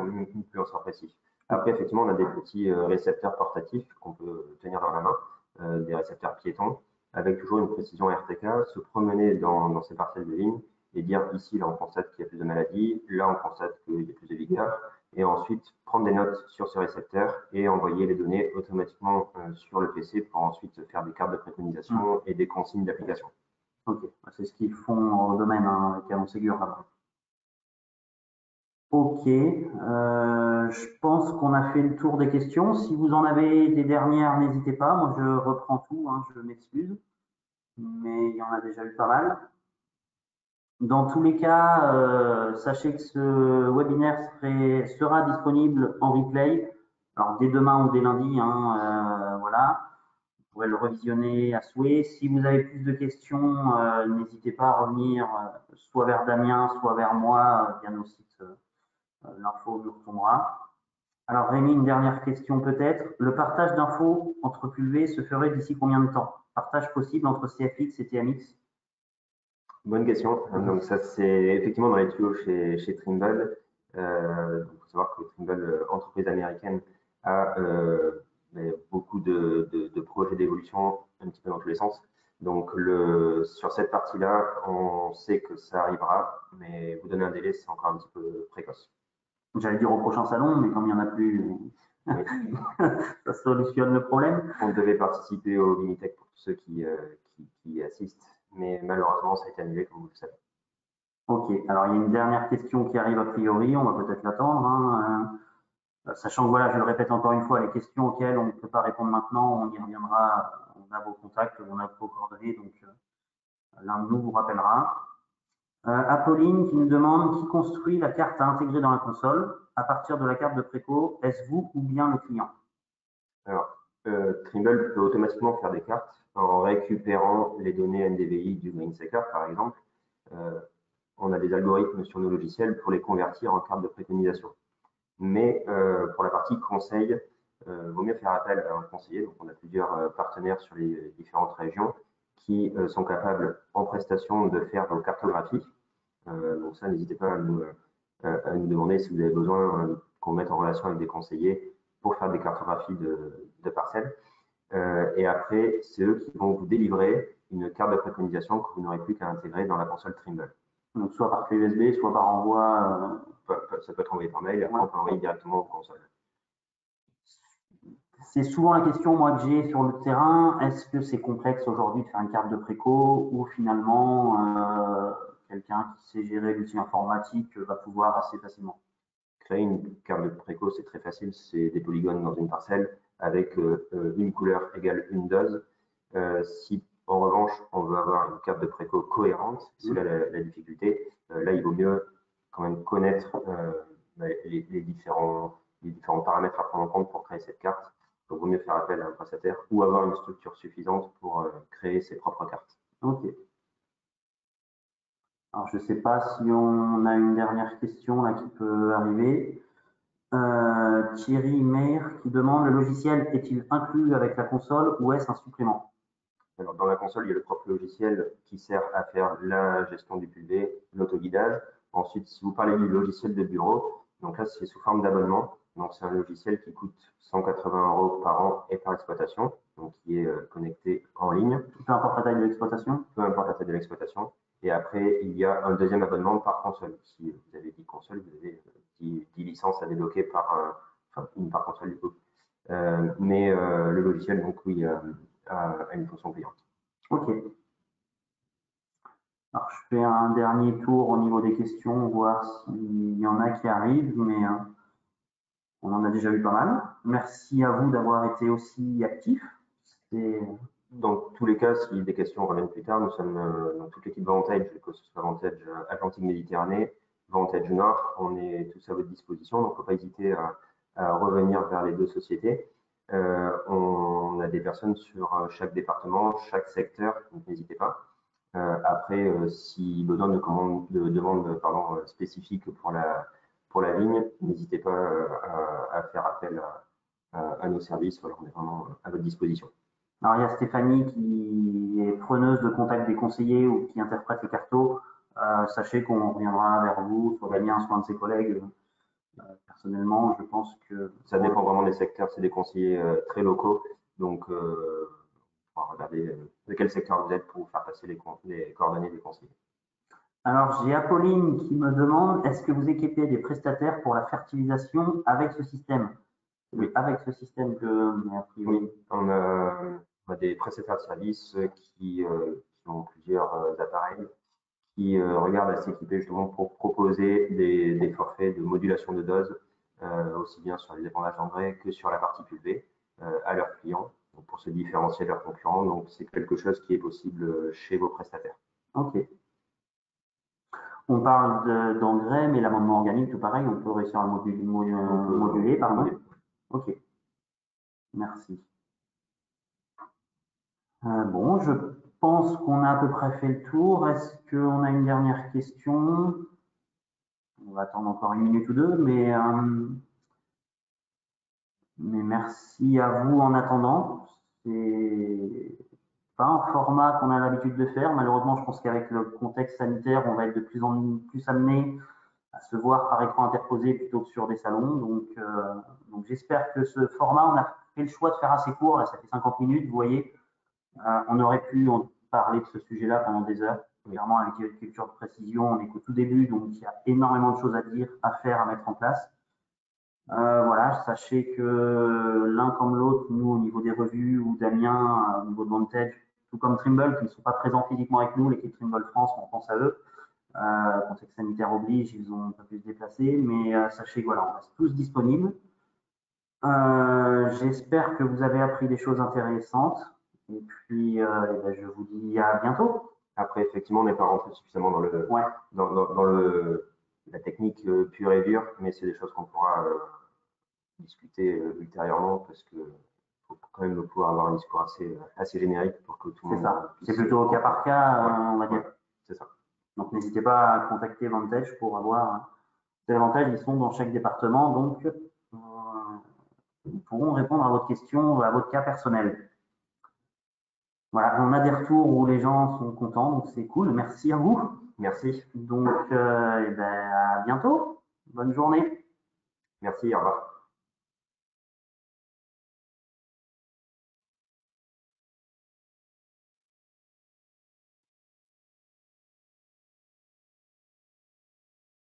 Plus on sera précis. Après, effectivement, on a des petits récepteurs portatifs qu'on peut tenir dans la main, des récepteurs piétons, avec toujours une précision RTK, se promener dans ces parcelles de vigne et dire ici, là, on constate qu'il y a plus de maladies, là, on constate qu'il y a plus de vigueur, et ensuite prendre des notes sur ce récepteur et envoyer les données automatiquement sur le PC pour ensuite faire des cartes de préconisation et des consignes d'application. Ok, c'est ce qu'ils font au domaine avec Canon Ségur là-bas. Ok, je pense qu'on a fait le tour des questions. Si vous en avez des dernières, n'hésitez pas. Moi, je reprends tout, hein, je m'excuse, mais il y en a déjà eu pas mal. Dans tous les cas, sachez que ce webinaire sera disponible en replay, alors dès demain ou dès lundi, hein, voilà. Vous pourrez le revisionner à souhait. Si vous avez plus de questions, n'hésitez pas à revenir soit vers Damien, soit vers moi via nos sites. L'info nous retombera. Alors Rémi, une dernière question peut-être. Le partage d'infos entre QV se ferait d'ici combien de temps? Partage possible entre CFX et TMX? Bonne question. Donc ça, c'est effectivement dans les tuyaux chez Trimble. Il faut savoir que Trimble, entreprise américaine, a beaucoup de projets d'évolution un petit peu dans tous les sens. Donc sur cette partie-là, on sait que ça arrivera, mais vous donner un délai, c'est encore un petit peu précoce. J'allais dire au prochain salon, mais comme il n'y en a plus, oui. Ça solutionne le problème. On devait participer au Vinitech pour tous ceux qui y assistent, mais malheureusement, ça a été annulé, comme vous le savez. Ok, alors il y a une dernière question qui arrive a priori, on va peut-être l'attendre. Hein. Sachant que voilà, je le répète encore une fois, les questions auxquelles on ne peut pas répondre maintenant, on y reviendra, on a vos contacts, on a vos coordonnées, donc l'un de nous vous rappellera. Apolline qui nous demande qui construit la carte à intégrer dans la console à partir de la carte de préco, est-ce vous ou bien le client? Alors, Trimble peut automatiquement faire des cartes en récupérant les données NDVI du GreenSeeker, par exemple. On a des algorithmes sur nos logiciels pour les convertir en cartes de préconisation. Mais pour la partie conseil, vaut mieux faire appel à un conseiller. Donc, on a plusieurs partenaires sur les différentes régions qui sont capables en prestation de faire vos cartographies. Donc ça, n'hésitez pas à nous demander si vous avez besoin qu'on mette en relation avec des conseillers pour faire des cartographies de parcelles. Et après, c'est eux qui vont vous délivrer une carte de préconisation que vous n'aurez plus qu'à intégrer dans la console Trimble. Donc soit par clé USB, soit par envoi. Ça peut être envoyé par mail, et après on peut envoyer directement aux consoles. C'est souvent la question moi que j'ai sur le terrain. Est-ce que c'est complexe aujourd'hui de faire une carte de préco ou finalement quelqu'un qui sait gérer l'outil informatique va pouvoir assez facilement? Créer une carte de préco, c'est très facile. C'est des polygones dans une parcelle avec une couleur égale une dose. Si en revanche, on veut avoir une carte de préco cohérente, c'est là la difficulté. Là, il vaut mieux quand même connaître les différents paramètres à prendre en compte pour créer cette carte. Donc, il vaut mieux faire appel à un prestataire ou avoir une structure suffisante pour créer ses propres cartes. Ok. Alors, je ne sais pas si on a une dernière question là qui peut arriver. Thierry Meyer qui demande, le logiciel est-il inclus avec la console ou est-ce un supplément? Alors, dans la console, il y a le propre logiciel qui sert à faire la gestion du PV, l'autoguidage. Ensuite, si vous parlez du logiciel de bureau, donc là, c'est sous forme d'abonnement. Donc, c'est un logiciel qui coûte 180 € par an et par exploitation, donc qui est connecté en ligne. Peu importe la taille de l'exploitation? Peu importe la taille de l'exploitation. Et après, il y a un deuxième abonnement par console. Si vous avez 10 consoles, vous avez 10 licences à débloquer une par console du coup. Mais le logiciel, donc oui, a une fonction payante. Ok. Alors, je fais un dernier tour au niveau des questions, voir s'il y en a qui arrivent, mais on en a déjà eu pas mal. Merci à vous d'avoir été aussi actifs. Dans tous les cas, si des questions reviennent plus tard, nous sommes dans toute l'équipe Vantage, que ce soit Vantage Atlantique Méditerranée, Vantage Nord, on est tous à votre disposition, donc il ne faut pas hésiter à revenir vers les deux sociétés. On a des personnes sur chaque département, chaque secteur, donc n'hésitez pas. Après, si besoin de demandes spécifiques pour la ligne, n'hésitez pas à faire appel à nos services, voilà, on est vraiment à votre disposition. Alors, il y a Stéphanie qui est preneuse de contact des conseillers ou qui interprète les cartos. Sachez qu'on reviendra vers vous, soit Damien, soit un de ses collègues. Personnellement, je pense que… Ça dépend vraiment des secteurs, c'est des conseillers très locaux. Donc, on va regarder de quel secteur vous êtes pour vous faire passer les coordonnées des conseillers. Alors, j'ai Apolline qui me demande, est-ce que vous équipez des prestataires pour la fertilisation avec ce système? Oui, avec ce système que… Oui, on a des prestataires de services qui qui ont plusieurs appareils, qui regardent à s'équiper justement pour proposer des forfaits de modulation de dose, aussi bien sur les épandages d'engrais que sur la partie pulvée, à leurs clients, donc pour se différencier de leurs concurrents. Donc c'est quelque chose qui est possible chez vos prestataires. Ok. On parle d'engrais, mais l'amendement organique, tout pareil, on peut réussir à le moduler, pardon. Ok. Merci. Bon, je pense qu'on a à peu près fait le tour. Est-ce qu'on a une dernière question? On va attendre encore 1 minute ou 2, mais merci à vous en attendant. C'est pas un format qu'on a l'habitude de faire. Malheureusement, je pense qu'avec le contexte sanitaire, on va être de plus en plus amené à se voir par écran interposé plutôt que sur des salons. Donc j'espère que ce format, on a fait le choix de faire assez court. Là, ça fait 50 minutes, vous voyez. On aurait pu parler de ce sujet-là pendant des heures. Clairement, avec l'agriculture de précision, on est qu'au tout début, donc il y a énormément de choses à dire, à faire, à mettre en place. Voilà, sachez que l'un comme l'autre, nous au niveau des revues ou Damien au niveau de Vantage, tout comme Trimble, qui ne sont pas présents physiquement avec nous, l'équipe Trimble France, on pense à eux. Contexte sanitaire oblige, ils ont pas pu se déplacer, mais sachez que voilà, on reste tous disponibles. J'espère que vous avez appris des choses intéressantes. Et puis, je vous dis à bientôt. Après, effectivement, on n'est pas rentré suffisamment dans la technique pure et dure, mais c'est des choses qu'on pourra discuter ultérieurement parce que faut quand même pouvoir avoir un discours assez générique pour que tout le monde. C'est ça. C'est plutôt au cas par cas, on va dire. C'est ça. Donc, n'hésitez pas à contacter Vantage pour avoir des avantages. Ils sont dans chaque département, donc ils pourront répondre à votre question, à votre cas personnel. Voilà, on a des retours où les gens sont contents, donc c'est cool. Merci à vous. Merci. Donc, à bientôt. Bonne journée. Merci, au revoir.